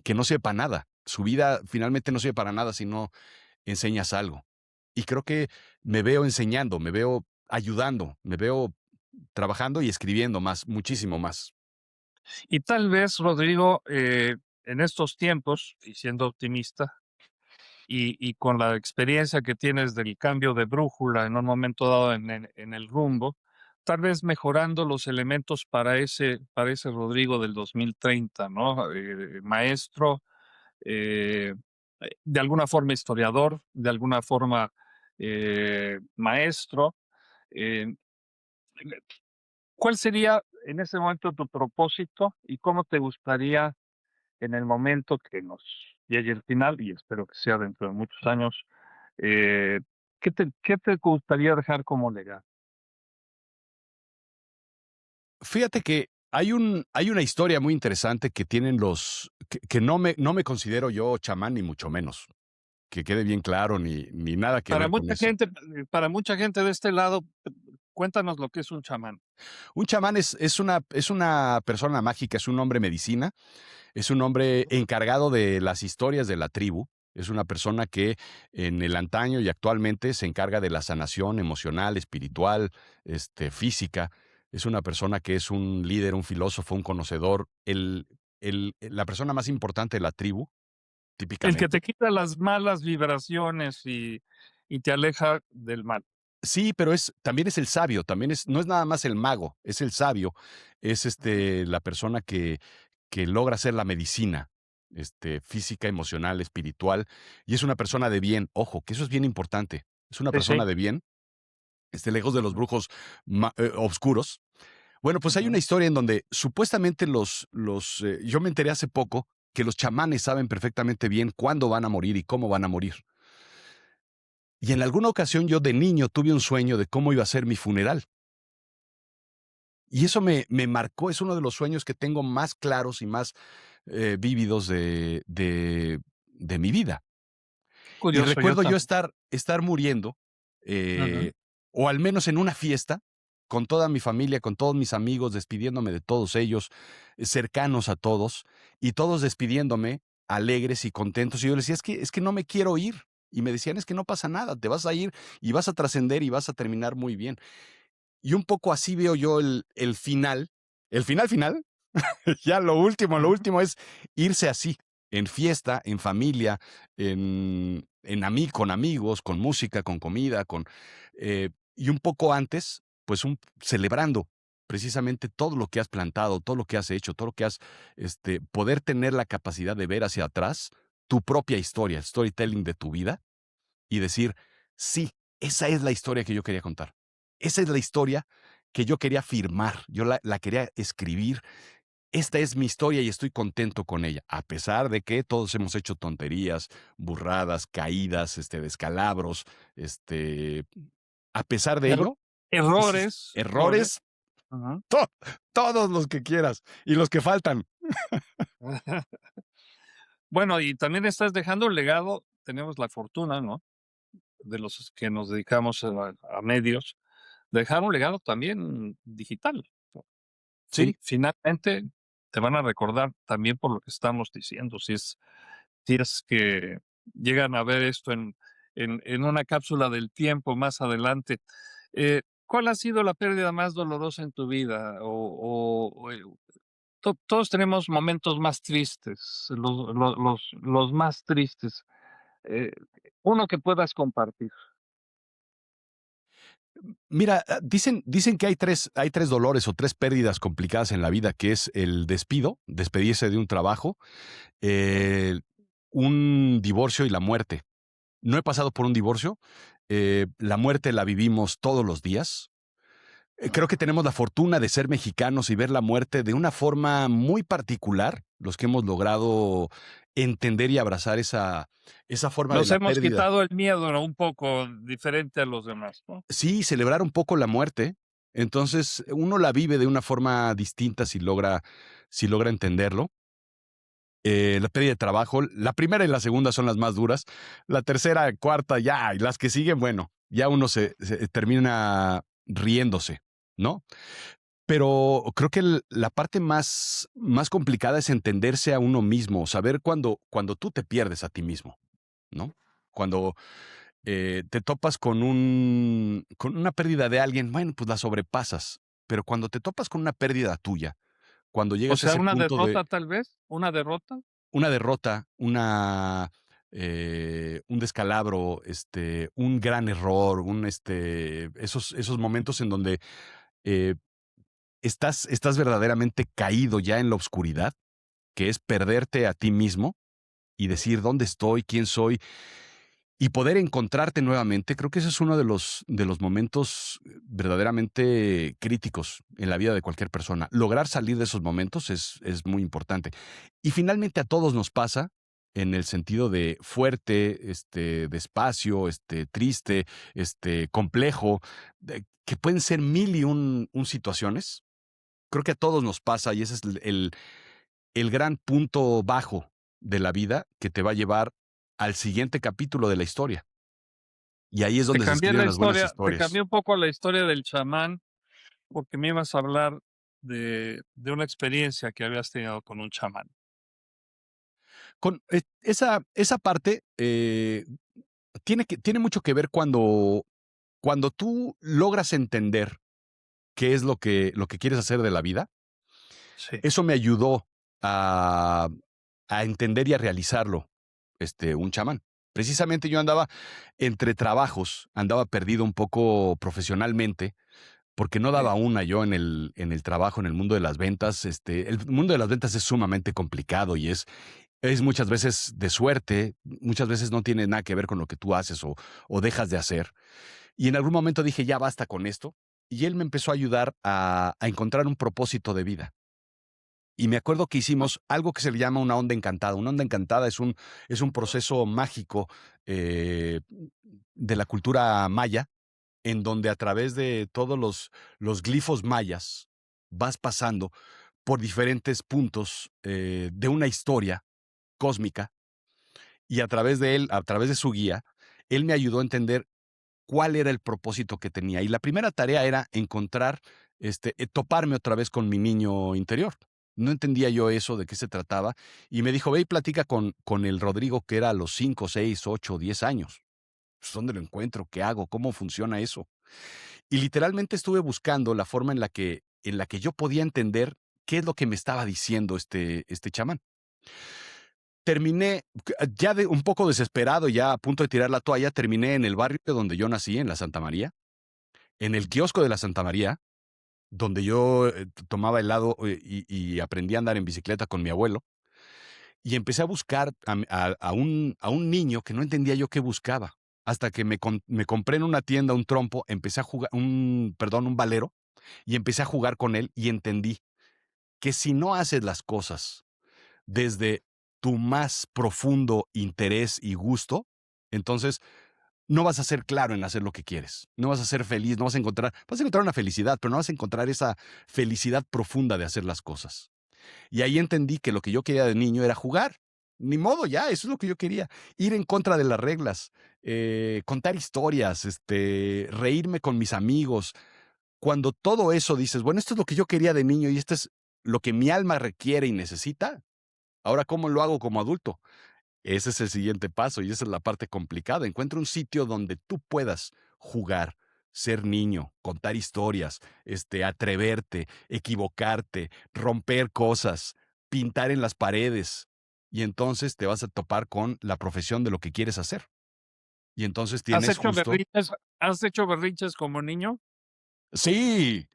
que no sirve para nada. Su vida finalmente no sirve para nada si no enseñas algo. Y creo que me veo enseñando, me veo ayudando, me veo trabajando y escribiendo más, muchísimo más. Y tal vez, Rodrigo, en estos tiempos, y siendo optimista, y con la experiencia que tienes del cambio de brújula en un momento dado en el rumbo, tal vez mejorando los elementos para ese Rodrigo del 2030, ¿no? Maestro, eh, de alguna forma historiador, de alguna forma maestro. eh, ¿Cuál sería en ese momento tu propósito y cómo te gustaría en el momento que nos llegue el final, y espero que sea dentro de muchos años, eh, qué te gustaría dejar como legado? Fíjate que hay una historia muy interesante que tienen que no me considero yo chamán, ni mucho menos, que quede bien claro, ni nada que ver con eso. Para mucha gente de este lado, cuéntanos lo que es un chamán. Un chamán es una persona mágica, es un hombre medicina, es un hombre encargado de las historias de la tribu, es una persona que en el antaño y actualmente se encarga de la sanación emocional, espiritual, física. Es una persona que es un líder, un filósofo, un conocedor, la persona más importante de la tribu, El que típicamente. te quita las malas vibraciones y te aleja del mal. Sí, pero también es el sabio, no es nada más el mago, es el sabio, es Ujú. la persona que logra hacer la medicina, física, emocional, espiritual, y es una persona de bien. Ojo, que eso es bien importante. Es una Sí, sí. persona de bien, lejos de los brujos oscuros. Bueno, pues hay una Ujú. historia en donde supuestamente yo me enteré hace poco que los chamanes saben perfectamente bien cuándo van a morir y cómo van a morir. Y en alguna ocasión yo de niño tuve un sueño de cómo iba a ser mi funeral. Y eso me marcó, es uno de los sueños que tengo más claros y más vívidos de mi vida. Qué Y curioso, yo recuerdo yo también. estar muriendo, Ujú. o al menos en una fiesta, con toda mi familia, con todos mis amigos, despidiéndome de todos ellos, cercanos a todos, y todos despidiéndome, alegres y contentos. Y yo les decía, es que no me quiero ir. Y me decían, es que no pasa nada, te vas a ir y vas a trascender y vas a terminar muy bien. Y un poco así veo yo el final final, ya lo Ujú. último es irse así, en fiesta, en familia, con amigos, con música, con comida, y un poco antes, pues celebrando precisamente todo lo que has plantado, todo lo que has hecho, todo lo que poder tener la capacidad de ver hacia atrás tu propia historia, storytelling de tu vida y decir, sí, esa es la historia que yo quería contar. Esa es la historia que yo quería firmar, yo la quería escribir. Esta es mi historia y estoy contento con ella, a pesar de que todos hemos hecho tonterías, burradas, caídas, descalabros, este, a pesar de Erro ello, errores. errores, Ujú. to- todos los que quieras y los que faltan. Bueno, y también estás dejando un legado, tenemos la fortuna, ¿no?, de los que nos dedicamos a medios, dejar un legado también digital. Sí, Finalmente te van a recordar también por lo que estamos diciendo, si es que llegan a ver esto en una cápsula del tiempo más adelante. ¿Cuál ha sido la pérdida más dolorosa en tu vida? Todos tenemos momentos más tristes, los más tristes. Eh, uno que puedas compartir. mira, dicen que hay tres dolores o tres pérdidas complicadas en la vida, que es el despido, despedirse de un trabajo, eh, un divorcio y la muerte. No he pasado por un divorcio, la muerte la vivimos todos los días. Creo que tenemos la fortuna de ser mexicanos y ver la muerte de una forma muy particular, los que hemos logrado entender y abrazar esa forma de Nos la hemos pérdida. quitado el miedo, ¿no?, un poco diferente a los demás, ¿no? Sí, celebrar un poco la muerte. Entonces, uno la vive de una forma distinta si logra entenderlo. La pérdida de trabajo, la primera y la segunda son las más duras. La tercera, cuarta, ya, y las que siguen, bueno, ya uno se termina riéndose, ¿no? Pero creo que la parte más complicada es entenderse a uno mismo, saber cuando tú te pierdes a ti mismo, ¿no? Cuando te topas con una pérdida de alguien, bueno, pues la sobrepasas. Pero cuando te topas con una pérdida tuya, cuando O llegas a sea, ese una punto de derrota, tal vez, una derrota. una derrota, una un descalabro, un gran error, esos momentos en donde eh, estás verdaderamente caído ya en la oscuridad, que es perderte a ti mismo y decir dónde estoy, quién soy, y poder encontrarte nuevamente. Creo que ese es uno de los momentos verdaderamente críticos en la vida de cualquier persona. Lograr salir de esos momentos es muy importante. Y finalmente a todos nos pasa en el sentido de fuerte, despacio, triste, complejo, que pueden ser mil y un situaciones. Creo que a todos nos pasa y ese es el gran punto bajo de la vida que te va a llevar al siguiente capítulo de la historia. Y ahí es Te donde se cambié la escriben las buenas historia, te historias. cambié un poco la historia del chamán, porque me ibas a hablar de una experiencia que habías tenido con un chamán. Esa parte tiene mucho que ver cuando tú logras entender qué es lo que quieres hacer de la vida. Sí. Eso me ayudó a, a entender y a realizarlo, un chamán. Precisamente yo andaba entre trabajos, andaba perdido un poco profesionalmente, porque no Sí. daba una yo en el trabajo, en el mundo de las ventas. El mundo de las ventas es sumamente complicado y es muchas veces de suerte, muchas veces no tiene nada que ver con lo que tú haces o dejas de hacer. Y en algún momento dije, ya basta con esto. Y él me empezó a ayudar a encontrar un propósito de vida. Y me acuerdo que hicimos algo que se le llama una onda encantada. Una onda encantada es un proceso mágico eh, de la cultura maya, en donde a través de todos los glifos mayas vas pasando por diferentes puntos de una historia cósmica, y a través de él, a través de su guía, él me ayudó a entender cuál era el propósito que tenía. Y la primera tarea era encontrar, toparme otra vez con mi niño interior. No entendía yo eso, de qué se trataba. Y me dijo, ve y platica con el Rodrigo que era a los 5, 6, 8, 10 años. Pues, ¿dónde lo encuentro? ¿Qué hago? ¿Cómo funciona eso? Y literalmente estuve buscando la forma en la que yo podía entender qué es lo que me estaba diciendo este chamán. Terminé, ya un poco desesperado, ya a punto de tirar la toalla. Terminé en el barrio donde yo nací, en la Santa María, en el kiosco de la Santa María, donde yo tomaba helado y aprendí a andar en bicicleta con mi abuelo. Y empecé a buscar a un niño que no entendía yo qué buscaba. Hasta que me compré en una tienda un trompo, empecé a jugar, un valero, y empecé a jugar con él y entendí que si no haces las cosas desde tu más profundo interés y gusto, entonces no vas a ser claro en hacer lo que quieres. No vas a ser feliz, no vas a encontrar una felicidad, pero no vas a encontrar esa felicidad profunda de hacer las cosas. Y ahí entendí que lo que yo quería de niño era jugar. Ni modo, ya, eso es lo que yo quería. Ir en contra de las reglas, contar historias, reírme con mis amigos. Cuando todo eso dices, bueno, esto es lo que yo quería de niño y esto es lo que mi alma requiere y necesita. Ahora, ¿cómo lo hago como adulto? Ese es el siguiente paso y esa es la parte complicada. Encuentra un sitio donde tú puedas jugar, ser niño, contar historias, atreverte, equivocarte, romper cosas, pintar en las paredes. Y entonces te vas a topar con la profesión de lo que quieres hacer. Y entonces ¿Has tienes hecho justo. berrinches has hecho berrinches como niño? Sí,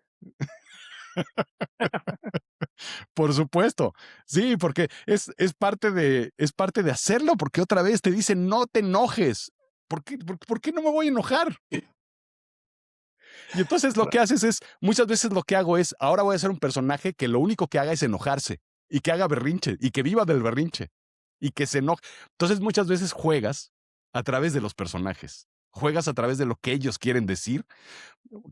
por supuesto. Sí, porque es parte de hacerlo, porque otra vez te dicen, no te enojes. ¿Por qué no me voy a enojar? Y entonces lo que haces es, muchas veces lo que hago es, ahora voy a ser un personaje que lo único que haga es enojarse y que haga berrinche y que viva del berrinche y que se enoje. Entonces muchas veces juegas a través de los personajes, juegas a través de lo que ellos quieren decir.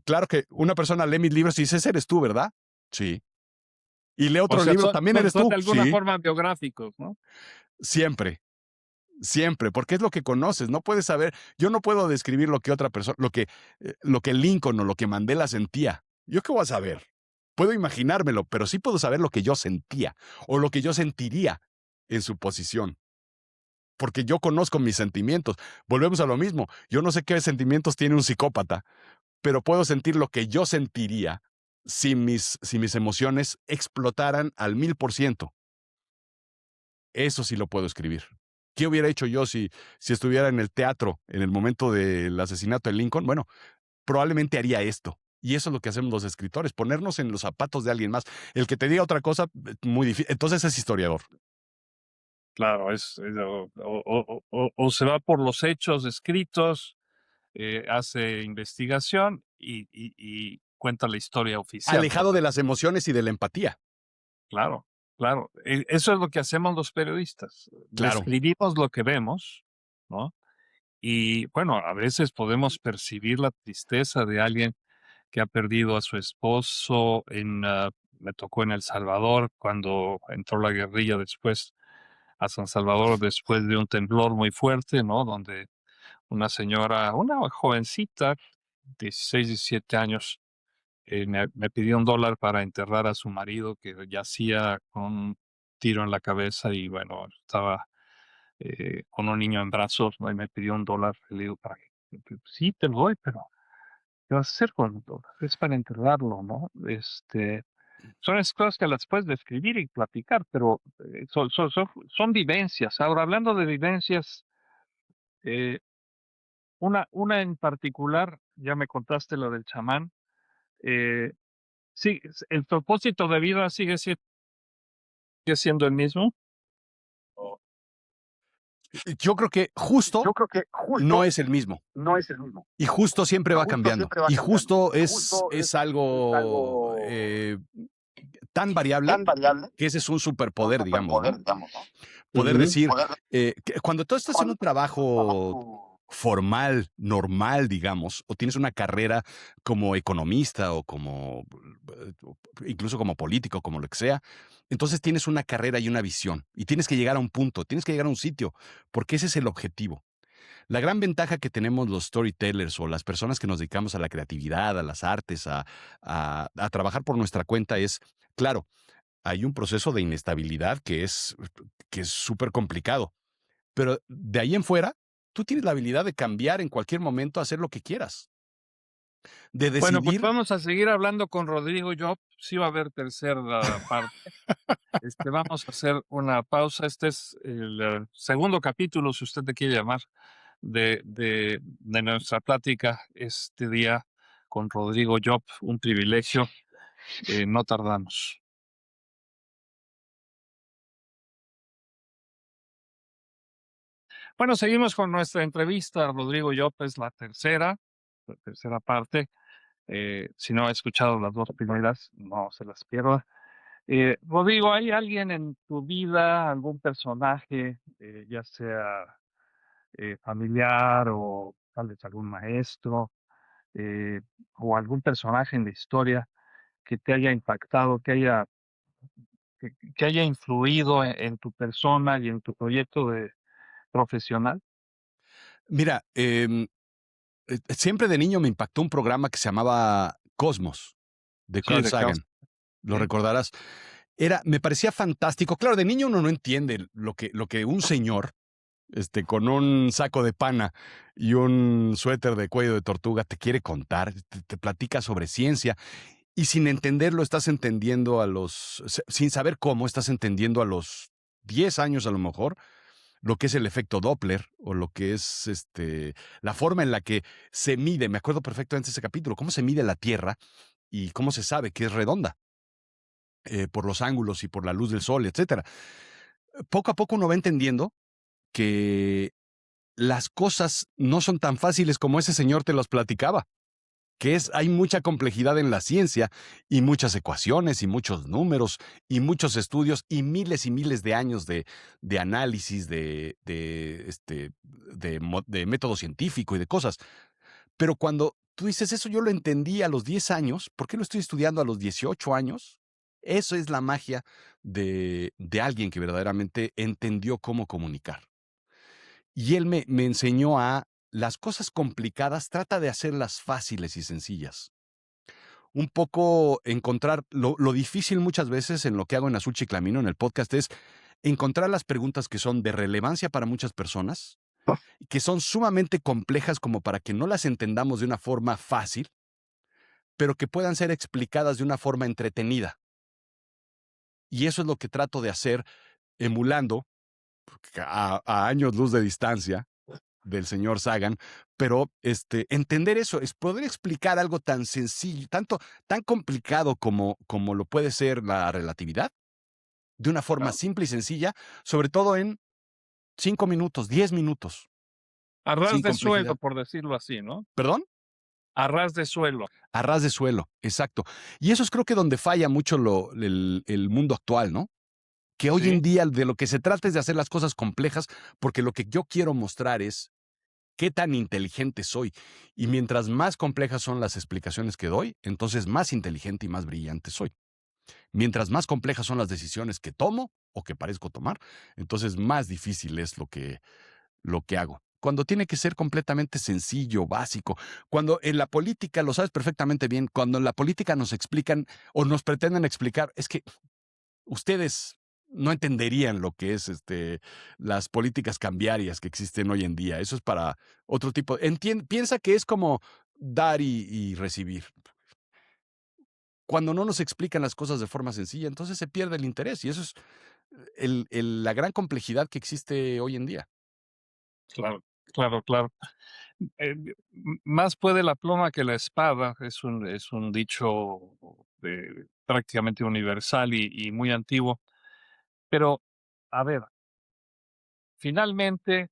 Claro que una persona lee mis libros y dice, ese eres tú, ¿verdad? Sí. Y lee O otro sea, libro, son también son eres son tú. de alguna Sí. forma biográficos, ¿no? Siempre. Siempre, porque es lo que conoces, no puedes saber, yo no puedo describir lo que otra persona, lo que Lincoln o lo que Mandela sentía. ¿Yo qué voy a saber? Puedo imaginármelo, pero sí puedo saber lo que yo sentía o lo que yo sentiría en su posición, porque yo conozco mis sentimientos. Volvemos a lo mismo, yo no sé qué sentimientos tiene un psicópata, pero puedo sentir lo que yo sentiría si mis emociones explotaran al 1000%. Eso sí lo puedo escribir. ¿Qué hubiera hecho yo si estuviera en el teatro en el momento del asesinato de Lincoln? Bueno, probablemente haría esto. Y eso es lo que hacemos los escritores, ponernos en los zapatos de alguien más. El que te diga otra cosa, muy difícil. Entonces es historiador. Claro, o se va por los hechos escritos, hace investigación y cuenta la historia oficial, Alejado porque de las emociones y de la empatía. claro, claro, eso es lo que hacemos los periodistas, Claro. describimos lo que vemos, ¿no? Y bueno, a veces podemos percibir la tristeza de alguien que ha perdido a su esposo me tocó en El Salvador cuando entró la guerrilla después a San Salvador después de un temblor muy fuerte, ¿no? Donde una señora, una jovencita, 16, 17 años, me pidió $1 para enterrar a su marido que yacía con un tiro en la cabeza y bueno, estaba con un niño en brazos, ¿no? Y me pidió $1. Le digo, ¿para qué? Sí, te lo doy, pero ¿qué vas a hacer con $1? Es para enterrarlo, ¿no? Son esas cosas que las puedes describir y platicar, pero son vivencias. Ahora, hablando de vivencias, eh, una en particular, ya me contaste lo del chamán. eh, sí, el propósito de vida sigue siendo el mismo. Yo creo que justo Yo creo que no justo es el mismo. no es el mismo. Y justo siempre Y va justo cambiando. siempre va Y cambiando. justo Y es, justo es es algo algo tan variable tan variable, que ese es un un superpoder, digamos, superpoder, ¿no? digamos, ¿no? Poder Ujú. decir, Poder que cuando tú estás en un cuando es un trabajo trabajo formal, normal, digamos, o tienes una carrera como economista o como incluso como político, como lo que sea, entonces tienes una carrera y una visión y tienes que llegar a un punto, tienes que llegar a un sitio, porque ese es el objetivo. La gran ventaja que tenemos los storytellers o las personas que nos dedicamos a la creatividad, a las artes, a trabajar por nuestra cuenta es, claro, hay un proceso de inestabilidad que es súper complicado, pero de ahí en fuera, tú tienes la habilidad de cambiar en cualquier momento, hacer lo que quieras, de Bueno, pues decidir. vamos a seguir hablando con Rodrigo Job. Sí va a haber tercera parte. Vamos a hacer una pausa. Este es el segundo capítulo, si usted le quiere llamar, de nuestra plática este día con Rodrigo Job. Un privilegio. No tardamos. Bueno, seguimos con nuestra entrevista. Rodrigo Job es la tercera parte. Si no ha escuchado las dos primeras, no se las pierda. Rodrigo, ¿hay alguien en tu vida, algún personaje, ya sea familiar o tal vez algún maestro, eh, o algún personaje en la historia que te haya impactado, que haya influido en tu persona y en tu proyecto profesional? Mira, siempre de niño me impactó un programa que se llamaba Cosmos, de Sí, Carl de Carl. Sagan. Lo Sí. recordarás. Me parecía fantástico. Claro, de niño uno no entiende lo que un señor, con un saco de pana y un suéter de cuello de tortuga te quiere contar, te platica sobre ciencia y sin entenderlo estás entendiendo sin saber cómo estás entendiendo a los 10 años a lo mejor, lo que es el efecto Doppler o lo que es la forma en la que se mide. Me acuerdo perfectamente de ese capítulo, cómo se mide la Tierra y cómo se sabe que es redonda por los ángulos y por la luz del sol, etcétera. Poco a poco uno va entendiendo que las cosas no son tan fáciles como ese señor te los platicaba, hay mucha complejidad en la ciencia y muchas ecuaciones y muchos números y muchos estudios y miles de años de análisis, de método científico y de cosas. Pero cuando tú dices eso, yo lo entendí a los 10 años, ¿por qué lo estoy estudiando a los 18 años? Eso es la magia de alguien que verdaderamente entendió cómo comunicar. Y él me enseñó las cosas complicadas, trata de hacerlas fáciles y sencillas. Un poco encontrar lo difícil muchas veces en lo que hago en Azul Chiclamino, en el podcast, es encontrar las preguntas que son de relevancia para muchas personas, que son sumamente complejas como para que no las entendamos de una forma fácil, pero que puedan ser explicadas de una forma entretenida. Y eso es lo que trato de hacer emulando, a años luz de distancia del señor Sagan, pero entender eso es poder explicar algo tan sencillo, tan complicado como lo puede ser la relatividad, de una forma Claro. simple y sencilla, sobre todo en 5 minutos, 10 minutos, A ras sin de suelo, complejidad. por decirlo así, ¿no? ¿Perdón? A ras de suelo. A ras de suelo, exacto. Y eso es creo que donde falla mucho el mundo actual, ¿no? Que hoy en Sí, día de lo que se trata es de hacer las cosas complejas, porque lo que yo quiero mostrar es qué tan inteligente soy. Y mientras más complejas son las explicaciones que doy, entonces más inteligente y más brillante soy. Mientras más complejas son las decisiones que tomo o que parezco tomar, entonces más difícil es lo que hago. Cuando tiene que ser completamente sencillo, básico. Cuando en la política, lo sabes perfectamente bien, cuando en la política nos explican o nos pretenden explicar, es que ustedes no entenderían lo que es las políticas cambiarias que existen hoy en día. Eso es para otro tipo. Piensa que es como dar y recibir. Cuando no nos explican las cosas de forma sencilla, entonces se pierde el interés. Y eso es la gran complejidad que existe hoy en día. claro, claro, claro. Más puede la pluma que la espada, es un dicho prácticamente universal y muy antiguo. Pero, a ver, finalmente,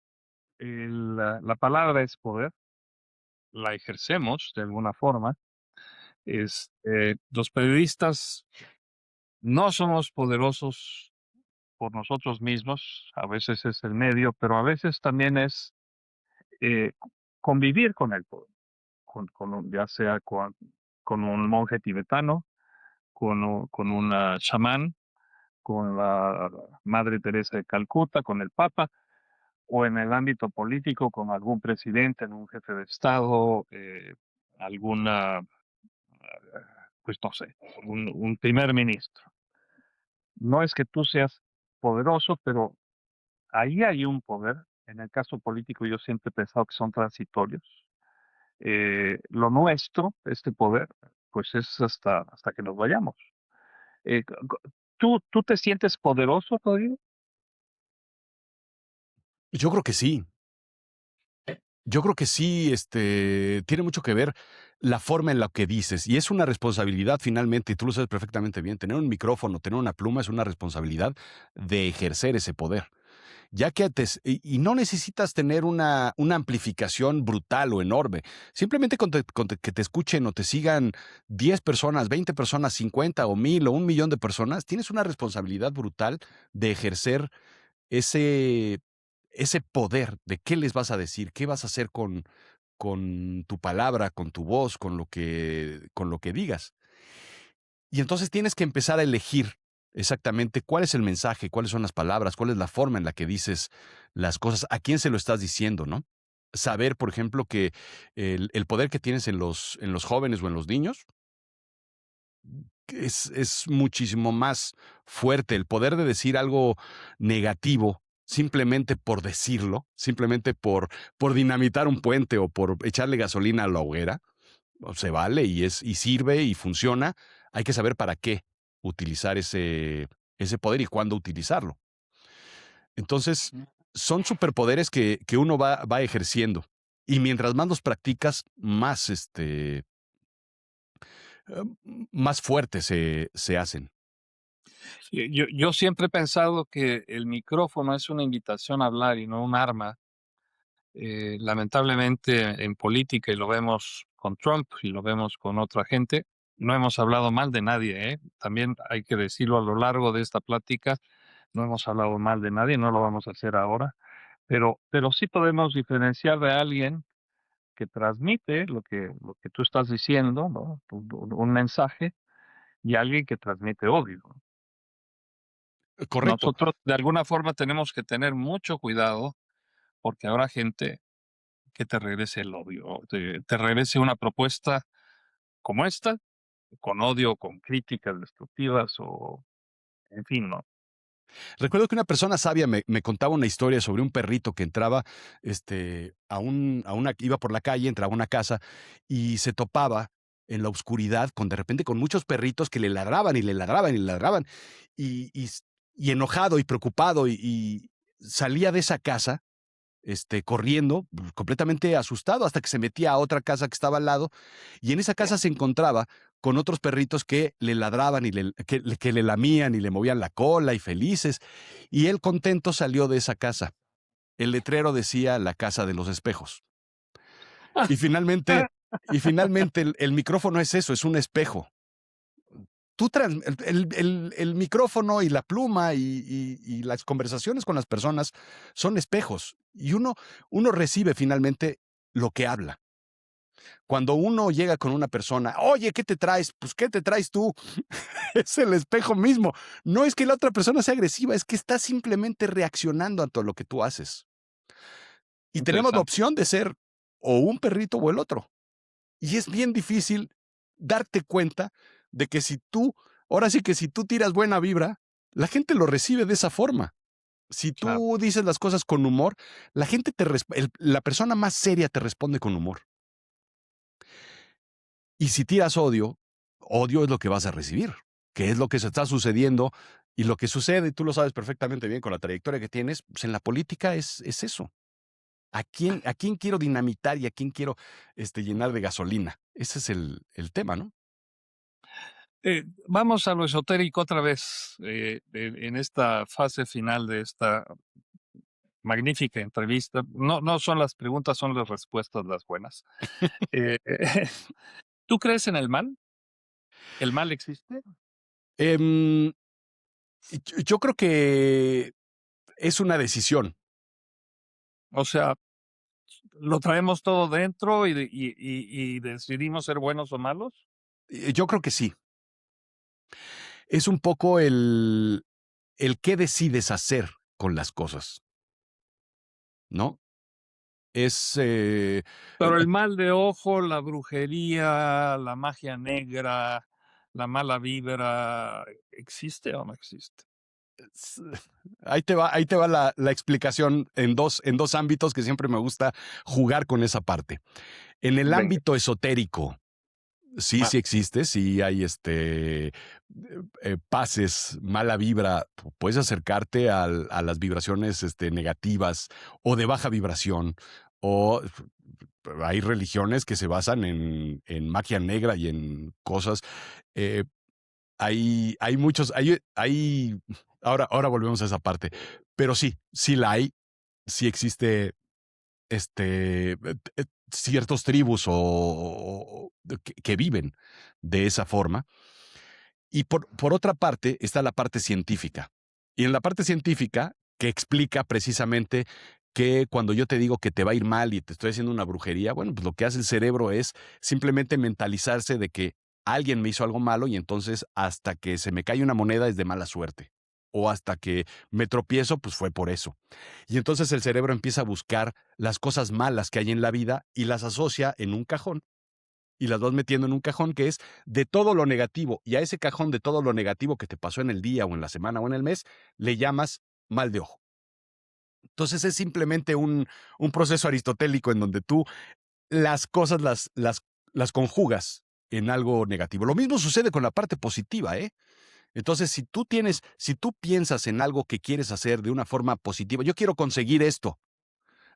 la palabra es poder, la ejercemos de alguna forma. Los periodistas no somos poderosos por nosotros mismos, a veces es el medio, pero a veces también es convivir con el poder, ya sea con un monje tibetano, con una chamán, con la Madre Teresa de Calcuta, con el Papa, o en el ámbito político con algún presidente, un jefe de Estado, alguna, pues no sé, un primer ministro. No es que tú seas poderoso, pero ahí hay un poder. En el caso político yo siempre he pensado que son transitorios. Lo nuestro, este poder, pues es hasta que nos vayamos. ¿Tú te sientes poderoso, Rodrigo? Yo creo que sí. Yo creo que sí, tiene mucho que ver la forma en la que dices, y es una responsabilidad finalmente, y tú lo sabes perfectamente bien, tener un micrófono, tener una pluma es una responsabilidad de ejercer ese poder. Ya que y no necesitas tener una amplificación brutal o enorme. Simplemente que te escuchen o te sigan 10 personas, 20 personas, 50 o 1000 o 1 millón de personas, tienes una responsabilidad brutal de ejercer ese, ese poder de qué les vas a decir, qué vas a hacer con tu palabra, con tu voz, con lo que digas. Y entonces tienes que empezar a elegir exactamente cuál es el mensaje, cuáles son las palabras, cuál es la forma en la que dices las cosas, a quién se lo estás diciendo, ¿no? Saber, por ejemplo, que el poder que tienes en los jóvenes o en los niños es muchísimo más fuerte. El poder de decir algo negativo simplemente por decirlo, simplemente por dinamitar un puente o por echarle gasolina a la hoguera, se vale y sirve y funciona. Hay que saber para qué utilizar ese poder y cuándo utilizarlo. Entonces, Mm. son superpoderes que uno va ejerciendo. Y mientras más los practicas, más fuertes se hacen. Sí, yo siempre he pensado que el micrófono es una invitación a hablar y no un arma. Lamentablemente en política, y lo vemos con Trump y lo vemos con otra gente, no hemos hablado mal de nadie, ¿eh? También hay que decirlo a lo largo de esta plática, no hemos hablado mal de nadie, no lo vamos a hacer ahora, pero sí podemos diferenciar de alguien que transmite lo que tú estás diciendo, ¿no? Un mensaje, y alguien que transmite odio, ¿no? Correcto. Nosotros de alguna forma tenemos que tener mucho cuidado porque habrá gente que te regrese el odio, te regrese una propuesta como esta, con odio, con críticas destructivas o en fin, ¿no? Recuerdo que una persona sabia me contaba una historia sobre un perrito que entraba, iba por la calle, entraba a una casa y se topaba en la oscuridad de repente con muchos perritos que le ladraban y le ladraban y le ladraban y enojado y preocupado y salía de esa casa corriendo, completamente asustado, hasta que se metía a otra casa que estaba al lado, y en esa casa se encontraba con otros perritos que le ladraban y que le lamían y le movían la cola y felices, y él contento salió de esa casa. El letrero decía la casa de los espejos. Y finalmente, el micrófono es eso, es un espejo. El micrófono y la pluma y las conversaciones con las personas son espejos, y uno recibe finalmente lo que habla. Cuando uno llega con una persona, oye, ¿qué te traes? Pues, ¿qué te traes tú? Es el espejo mismo. No es que la otra persona sea agresiva, es que está simplemente reaccionando a todo lo que tú haces. Y tenemos la Interesante. opción de ser o un perrito o el otro. Y es bien difícil darte cuenta de que ahora sí que si tú tiras buena vibra, la gente lo recibe de esa forma. Si Claro. tú dices las cosas con humor, la gente la persona más seria te responde con humor. Y si tiras odio, odio es lo que vas a recibir, que es lo que se está sucediendo. Y lo que sucede, y tú lo sabes perfectamente bien con la trayectoria que tienes, pues en la política es eso. ¿A quién quiero dinamitar y a quién quiero llenar de gasolina? Ese es el tema, ¿no? Vamos a lo esotérico otra vez en esta fase final de esta magnífica entrevista. No, no son las preguntas, son las respuestas las buenas. Eh, ¿Tú crees en el mal? ¿El mal existe? Em, yo creo que es una decisión. O sea, ¿lo traemos todo dentro y decidimos ser buenos o malos? Yo creo que sí. Es un poco el qué decides hacer con las cosas, ¿no? Es, Pero el mal de ojo, la brujería, la magia negra, la mala vibra, ¿existe o no existe? s- ahí te va la explicación en dos ámbitos que siempre me gusta jugar con esa parte. En el Venga. ámbito esotérico, sí, Ah, sí existe, sí hay pases, mala vibra. Puedes acercarte a las vibraciones negativas o de baja vibración, o hay religiones que se basan en magia negra y en cosas. eh, hay muchos, ahora volvemos a esa parte, pero sí, sí la hay, sí existe ciertos tribus que viven de esa forma. Y por otra parte está la parte científica. Y en la parte científica, que explica precisamente que cuando yo te digo que te va a ir mal y te estoy haciendo una brujería, bueno, pues lo que hace el cerebro es simplemente mentalizarse de que alguien me hizo algo malo, y entonces hasta que se me cae una moneda es de mala suerte. O hasta que me tropiezo, pues fue por eso. Y entonces el cerebro empieza a buscar las cosas malas que hay en la vida y las asocia en un cajón, y las vas metiendo en un cajón que es de todo lo negativo. Y a ese cajón de todo lo negativo que te pasó en el día o en la semana o en el mes, le llamas mal de ojo. Entonces es simplemente un proceso aristotélico en donde tú las cosas las conjugas en algo negativo. Lo mismo sucede con la parte positiva, ¿eh? Entonces, si tú piensas en algo que quieres hacer de una forma positiva, yo quiero conseguir esto,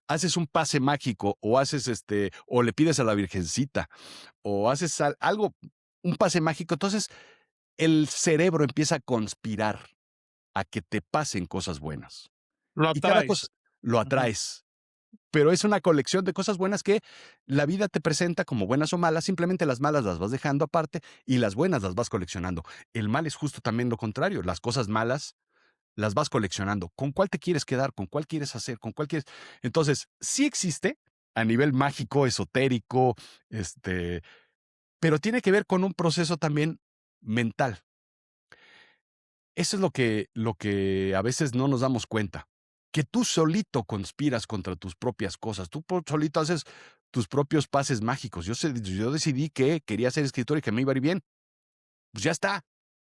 haces un pase mágico, o o le pides a la Virgencita, o haces algo, un pase mágico, entonces el cerebro empieza a conspirar a que te pasen cosas buenas. lo Y cada cosa atraes. lo Ujú. atraes, pero es una colección de cosas buenas que la vida te presenta como buenas o malas. Simplemente las malas las vas dejando aparte y las buenas las vas coleccionando. El mal es justo también lo contrario. Las cosas malas las vas coleccionando. ¿Con cuál te quieres quedar? ¿Con cuál quieres hacer? ¿Con cuál quieres? Entonces, sí existe a nivel mágico, esotérico, pero tiene que ver con un proceso también mental. Eso es lo que a veces no nos damos cuenta. Que tú solito conspiras contra tus propias cosas. Tú solito haces tus propios pases mágicos. Yo decidí que quería ser escritor y que me iba a ir bien. Pues ya está.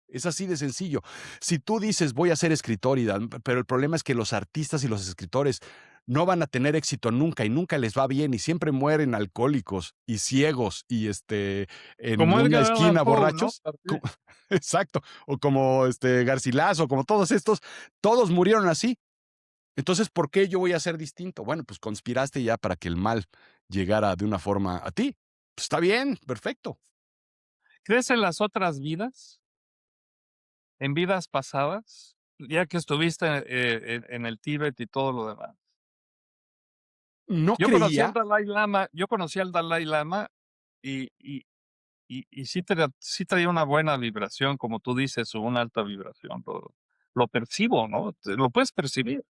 Es así de sencillo. Si tú dices voy a ser escritor, pero el problema es que los artistas y los escritores no van a tener éxito nunca y nunca les va bien y siempre mueren alcohólicos y ciegos y en Como una Edgar Allan esquina Poe, ¿no? borrachos. Exacto. O como Garcilaso, como todos estos, todos murieron así. Entonces, ¿por qué yo voy a ser distinto? Bueno, pues conspiraste ya para que el mal llegara de una forma a ti. Pues está bien, perfecto. ¿Crees en las otras vidas? ¿En vidas pasadas? Ya que estuviste, en el Tíbet y todo lo demás. No creía. Yo conocí al Dalai Lama y sí traía una buena vibración, como tú dices, o una alta vibración, lo percibo, ¿no? Lo puedes percibir.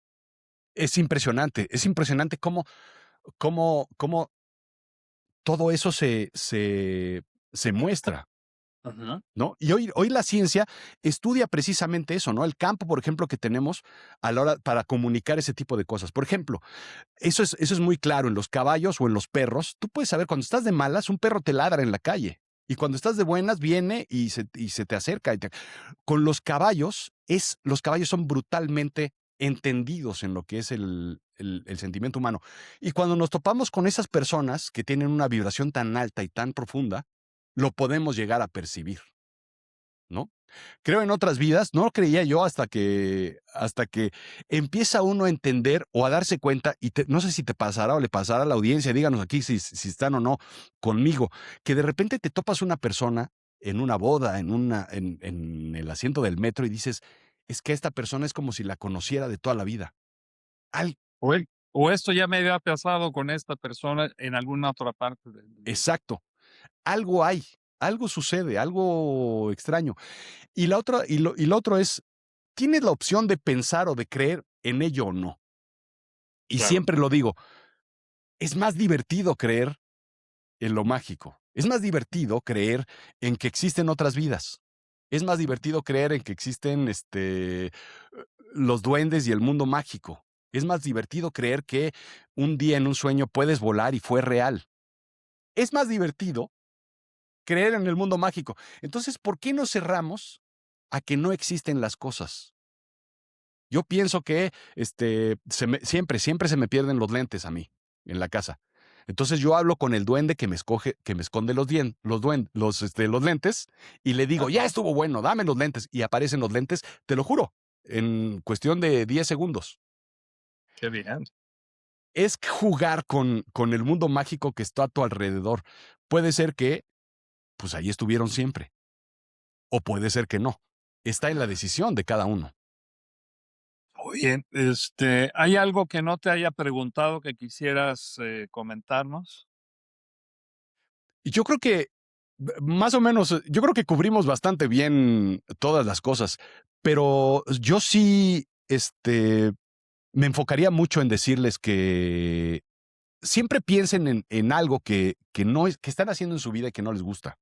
Es impresionante cómo todo eso se muestra, Ujú. ¿no? Y hoy la ciencia estudia precisamente eso, ¿no? El campo, por ejemplo, que tenemos a la hora para comunicar ese tipo de cosas. Por ejemplo, eso es muy claro en los caballos o en los perros. Tú puedes saber cuando estás de malas, un perro te ladra en la calle. Y cuando estás de buenas, viene y se te acerca. Con los caballos son brutalmente entendidos en lo que es el sentimiento humano. Y cuando nos topamos con esas personas que tienen una vibración tan alta y tan profunda, lo podemos llegar a percibir, ¿no? Creo en otras vidas, no lo creía yo hasta que empieza uno a entender o a darse cuenta, y no sé si te pasará o le pasará a la audiencia, díganos aquí si están o no conmigo, que de repente te topas una persona en una boda, en el asiento del metro y dices, es que esta persona es como si la conociera de toda la vida. Al- O esto ya me había pasado con esta persona en alguna otra parte del mundo. exacto, algo hay, algo sucede, algo extraño. Y lo otro es, tienes la opción de pensar o de creer en ello o no. Y Claro. siempre lo digo, es más divertido creer en lo mágico. Es más divertido creer en que existen otras vidas. Es más divertido creer en que existen los duendes y el mundo mágico. Es más divertido creer que un día en un sueño puedes volar y fue real. Es más divertido creer en el mundo mágico. Entonces, ¿por qué nos cerramos a que no existen las cosas? Yo pienso que siempre se me pierden los lentes a mí en la casa. Entonces yo hablo con el duende que me esconde los lentes, y le digo, ya Ajá. estuvo bueno, dame los lentes. Y aparecen los lentes, te lo juro, en cuestión de 10 segundos. Qué bien. Es jugar con el mundo mágico que está a tu alrededor. Puede ser que, pues ahí estuvieron siempre, o puede ser que no. Está en la decisión de cada uno. Oye, ¿hay algo que no te haya preguntado que quisieras, comentarnos? Y yo creo que más o menos, yo creo que cubrimos bastante bien todas las cosas, pero yo sí, me enfocaría mucho en decirles que siempre piensen en algo que no es, que están haciendo en su vida y que no les gusta,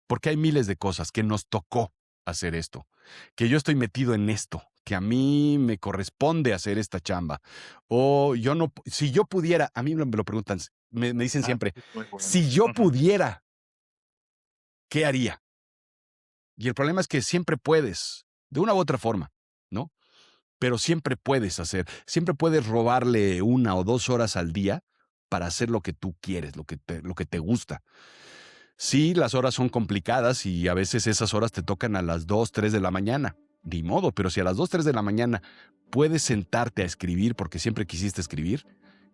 porque hay miles de cosas que nos tocó hacer esto, que yo estoy metido en esto, que a mí me corresponde hacer esta chamba, o yo no, si yo pudiera, a mí me lo preguntan, me dicen Ah, siempre, es muy bueno. si yo Ujú. pudiera, ¿qué haría? Y el problema es que siempre puedes, de una u otra forma, ¿no? Pero siempre puedes robarle 1 o 2 horas al día para hacer lo que tú quieres, lo que te gusta. Sí, las horas son complicadas y a veces esas horas te tocan a las 2, 3 de la mañana. Ni modo, pero si a las 2, 3 de la mañana puedes sentarte a escribir porque siempre quisiste escribir,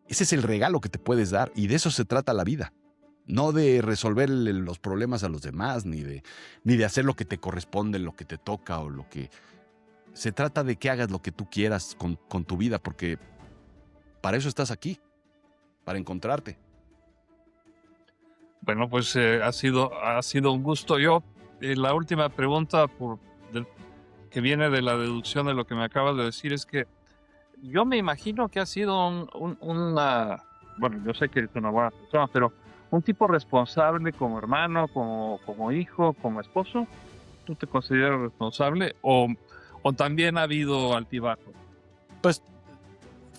ese es el regalo que te puedes dar y de eso se trata la vida. No de resolver los problemas a los demás, ni de hacer lo que te corresponde, lo que te toca o lo que... Se trata de que hagas lo que tú quieras con tu vida, porque para eso estás aquí, para encontrarte. Bueno, pues, ha sido un gusto. Yo, la última pregunta que viene de la deducción de lo que me acabas de decir es que yo me imagino que ha sido bueno, yo sé que es una buena persona, pero un tipo responsable como hermano, como hijo, como esposo. ¿Tú te consideras responsable o también ha habido altibajos? Pues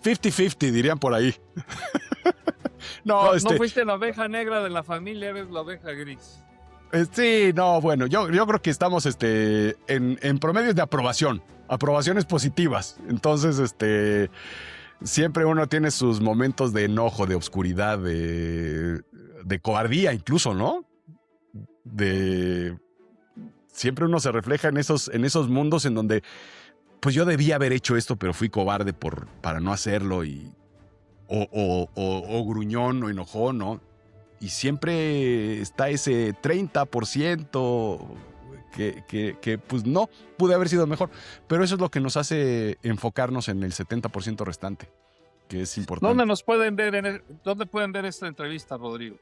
50-50 dirían por ahí. No, No, no fuiste la oveja negra de la familia, eres la oveja gris. sí, no, bueno, yo creo que estamos en promedios de aprobaciones positivas. Entonces, siempre uno tiene sus momentos de enojo, de oscuridad, de cobardía incluso, ¿no? De siempre uno se refleja en esos mundos en donde pues yo debía haber hecho esto, pero fui cobarde para no hacerlo o gruñón o enojón, ¿no? Y siempre está ese 30% que pues no, pude haber sido mejor. Pero eso es lo que nos hace enfocarnos en el 70% restante, que es importante. ¿Dónde nos pueden ver? ¿Dónde pueden ver esta entrevista, Rodrigo?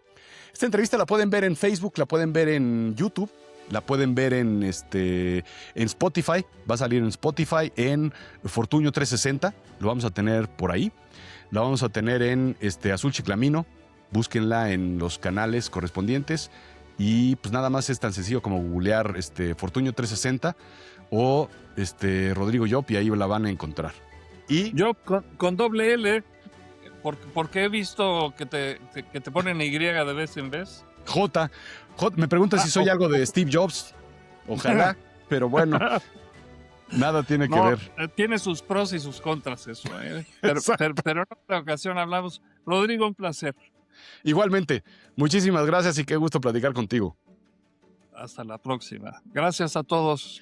Esta entrevista la pueden ver en Facebook, la pueden ver en YouTube, la pueden ver en Spotify. Va a salir en Spotify, en Fortunio 360. Lo vamos a tener por ahí. La vamos a tener en Azul Chiclamino. Búsquenla en los canales correspondientes. Y pues nada más es tan sencillo como googlear Fortunio 360 o Rodrigo Llop y ahí la van a encontrar. Y yo con doble L, porque he visto que te ponen Y de vez en vez. J, me pregunta si soy algo de Steve Jobs. Ojalá, pero bueno, nada tiene que ver. Tiene sus pros y sus contras eso. Pero en otra ocasión hablamos. Rodrigo, un placer. Igualmente, muchísimas gracias y qué gusto platicar contigo. Hasta la próxima. Gracias a todos.